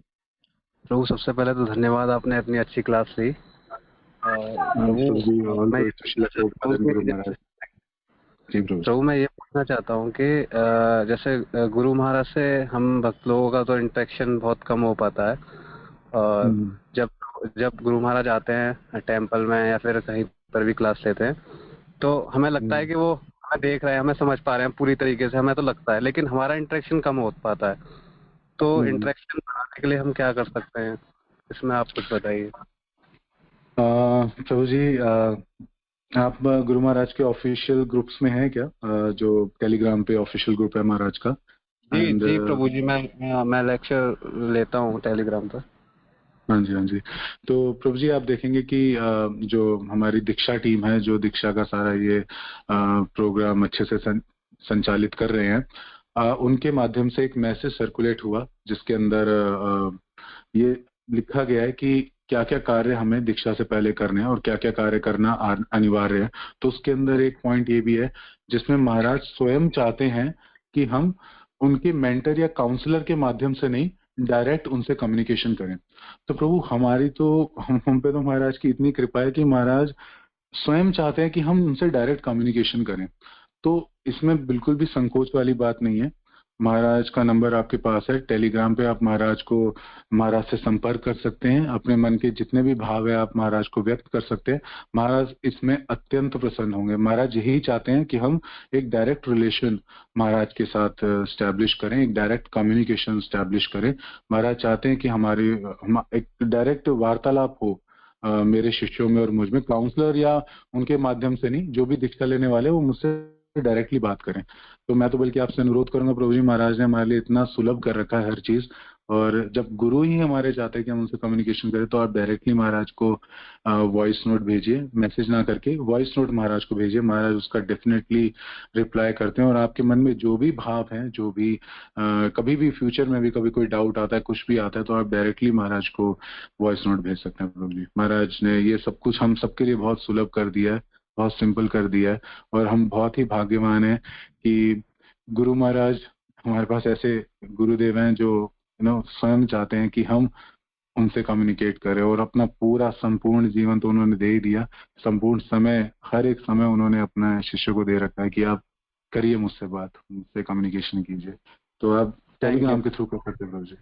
प्रभु सबसे पहले तो धन्यवाद, आपने इतनी अच्छी क्लास ली। प्रभु मैं ये पूछना चाहता हूँ कि जैसे गुरु महाराज से हम भक्त लोगों का तो इंटरेक्शन बहुत कम हो पाता है, और जब गुरु महाराज आते हैं टेम्पल में या फिर कहीं पर भी क्लास लेते हैं तो हमें लगता है कि वो हमें देख रहे हैं, हमें समझ पा रहे हैं पूरी तरीके से, हमें तो लगता है, लेकिन हमारा इंटरेक्शन कम हो पाता है। तो इंटरेक्शन बढ़ाने के लिए हम क्या कर सकते हैं, इसमें आप कुछ बताइए। प्रभु जी, आप गुरु महाराज के ऑफिशियल ग्रुप्स में हैं क्या? जो टेलीग्राम पे ऑफिशियल ग्रुप है महाराज का? जी प्रभु जी, मैं लेक्चर लेता हूँ टेलीग्राम पर। हाँ जी, हाँ जी। तो प्रभु जी, आप देखेंगे कि जो हमारी दीक्षा टीम है, जो दीक्षा का सारा ये प्रोग्राम अच्छे से संचालित कर रहे हैं, उनके माध्यम से एक मैसेज सर्कुलेट हुआ जिसके अंदर ये लिखा गया है कि क्या क्या कार्य हमें दीक्षा से पहले करने हैं और क्या क्या कार्य करना अनिवार्य है। तो उसके अंदर एक पॉइंट ये भी है जिसमें महाराज स्वयं चाहते हैं कि हम उनके मेंटर या काउंसलर के माध्यम से नहीं, डायरेक्ट उनसे कम्युनिकेशन करें। तो प्रभु, हमारी तो हम पे तो महाराज की इतनी कृपा है कि महाराज स्वयं चाहते हैं कि हम उनसे डायरेक्ट कम्युनिकेशन करें। तो इसमें बिल्कुल भी संकोच वाली बात नहीं है। महाराज का नंबर आपके पास है, टेलीग्राम पे आप महाराज से संपर्क कर सकते हैं, अपने मन के जितने भी भाव है आप महाराज को व्यक्त कर सकते हैं। महाराज इसमें अत्यंत प्रसन्न होंगे। महाराज यही चाहते हैं कि हम एक डायरेक्ट रिलेशन महाराज के साथ स्टैब्लिश करें, एक डायरेक्ट कम्युनिकेशन स्टैब्लिश करें। महाराज चाहते हैं कि एक डायरेक्ट वार्तालाप हो मेरे शिष्यों में और मुझ में, काउंसलर या उनके माध्यम से नहीं, जो भी दीक्षा लेने वाले वो मुझसे डायरेक्टली बात करें। तो मैं तो बल्कि आपसे अनुरोध करूंगा प्रभु जी, महाराज ने हमारे लिए इतना सुलभ कर रखा है हर चीज, और जब गुरु ही हमारे चाहते हैं कि हम उनसे कम्युनिकेशन करें तो आप डायरेक्टली महाराज को वॉइस नोट भेजिए, मैसेज ना करके वॉइस नोट महाराज को भेजिए। महाराज उसका डेफिनेटली रिप्लाई करते हैं, और आपके मन में जो भी भाव है, जो भी कभी भी फ्यूचर में भी कभी कोई डाउट आता है, कुछ भी आता है, तो आप डायरेक्टली महाराज को वॉइस नोट भेज सकते हैं प्रभु जी। महाराज ने ये सब कुछ हम सबके लिए बहुत सुलभ कर दिया है, बहुत सिंपल कर दिया है, और हम बहुत ही भाग्यवान हैं कि गुरु महाराज हमारे पास ऐसे गुरुदेव हैं जो स्वयं चाहते हैं कि हम उनसे कम्युनिकेट करें, और अपना पूरा संपूर्ण जीवन तो उन्होंने दे ही दिया, संपूर्ण समय, हर एक समय उन्होंने अपने शिष्य को दे रखा है कि आप करिए मुझसे बात, मुझसे कम्युनिकेशन कीजिए। तो आप टेलीग्राम के थ्रू कर सकते हैं प्रभु जी।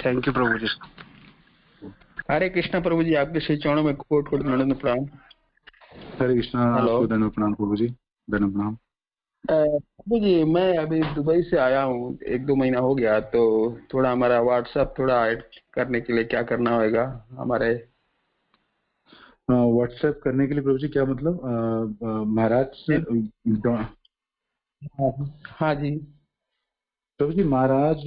थैंक यू प्रभु जी। हरे कृष्णा प्रभु जी, आपके श्री चरणों में कोट कोट दंडवत प्रणाम। हरे कृष्णा, आपको दंडवत प्रणाम प्रभु जी, दंडवत प्रणाम। प्रभु जी, मैं अभी दुबई से आया हूँ, 1-2 महीना हो गया, तो थोड़ा हमारा व्हाट्सएप थोड़ा ऐड करने के लिए क्या करना होगा हमारे? व्हाट्सएप करने के लिए प्रभु जी क्या मतलब? महाराज से? हाँ जी प्रभु जी, महाराज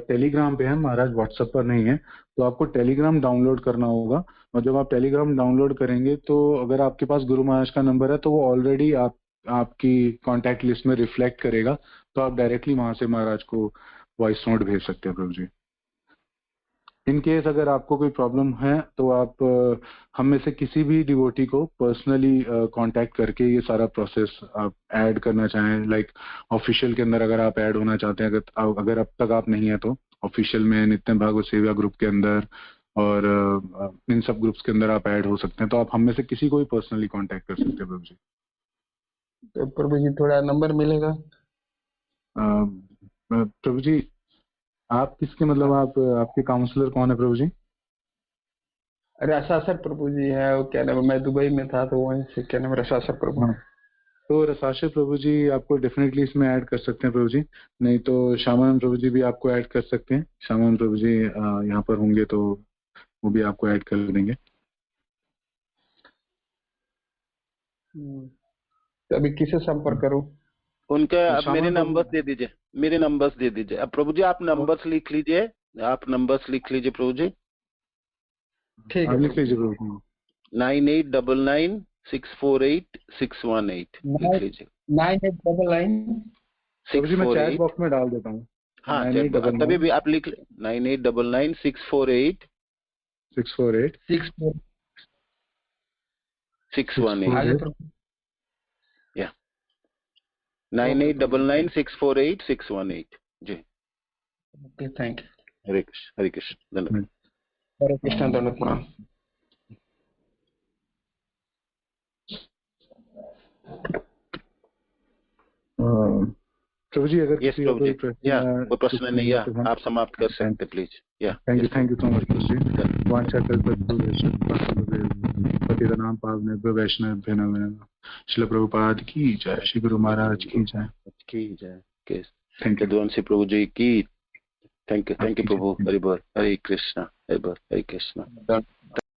टेलीग्राम पे है, महाराज व्हाट्सएप पर नहीं है, तो आपको टेलीग्राम डाउनलोड करना होगा। और जब आप टेलीग्राम डाउनलोड करेंगे तो अगर आपके पास गुरु महाराज का नंबर है तो वो ऑलरेडी आपकी कांटेक्ट लिस्ट में रिफ्लेक्ट करेगा, तो आप डायरेक्टली वहां से महाराज को वॉइस नोट भेज सकते हैं प्रभु जी। इन केस अगर आपको कोई प्रॉब्लम है तो आप हम में से किसी भी डिवोटी को पर्सनली कांटेक्ट करके ये सारा प्रोसेस आप ऐड करना चाहें, लाइक ऑफिशियल के अंदर अगर आप ऐड होना चाहते हैं, अगर अब तक आप नहीं है तो ऑफिशियल में नित्य भागवत सेवा ग्रुप के अंदर और इन सब ग्रुप्स के अंदर आप ऐड हो सकते हैं। तो आप हम में से किसी को भी पर्सनली कांटेक्ट कर सकते हैं प्रभु जी। तो प्रभु जी थोड़ा नंबर मिलेगा? प्रभु जी आप किसके मतलब आपके काउंसलर कौन है प्रभु जी? रसासर प्रभु जी है, वो क्या नाम है, मैं दुबई में था तो वहीं से क्या नाम है, रसासर प्रभु। हाँ, तो रसाशर प्रभु जी आपको डेफिनेटली इसमें ऐड कर सकते हैं प्रभु जी। नहीं तो श्यामानंद प्रभु जी भी आपको ऐड कर सकते हैं। श्यामानंद प्रभु जी यहाँ पर होंगे तो वो भी आपको ऐड कर देंगे। तो अभी किसे संपर्क करूं? उनका अब मेरे नंबर्स दे दीजिए, मेरे नंबर्स दे दीजिए। अब प्रभु जी आप नंबर्स लिख लीजिए, आप नंबर्स लिख लीजिए प्रभु जी। ठीक है, लिख लीजिए प्रभु जी। 9899648618 लिख लीजिए। 9899 प्रभु जी मैं चैट बॉक्स में डाल देता हूँ। हाँ तभी भी आप लिख 9899648618 618 या 9899648618 जी। Okay, thank you. Hare Krishna धन्यवाद। हरे कृष्ण धन्यवाद। प्रभु जी अगर किसी कोई प्रश्न नहीं है आप समाप्त कर सकते please. Thank you so much प्रभु जी। वांछा पतितनां पावनेभ्यो वैष्णवेभ्यो नमो नमः। श्रील प्रभुपाद की जय, श्री गुरु महाराज की जय। थैंक यू विद्वांसी प्रभु जी की। थैंक यू प्रभु। हरि बोल, हरे कृष्णा, हरे बोल, हरे कृष्णा।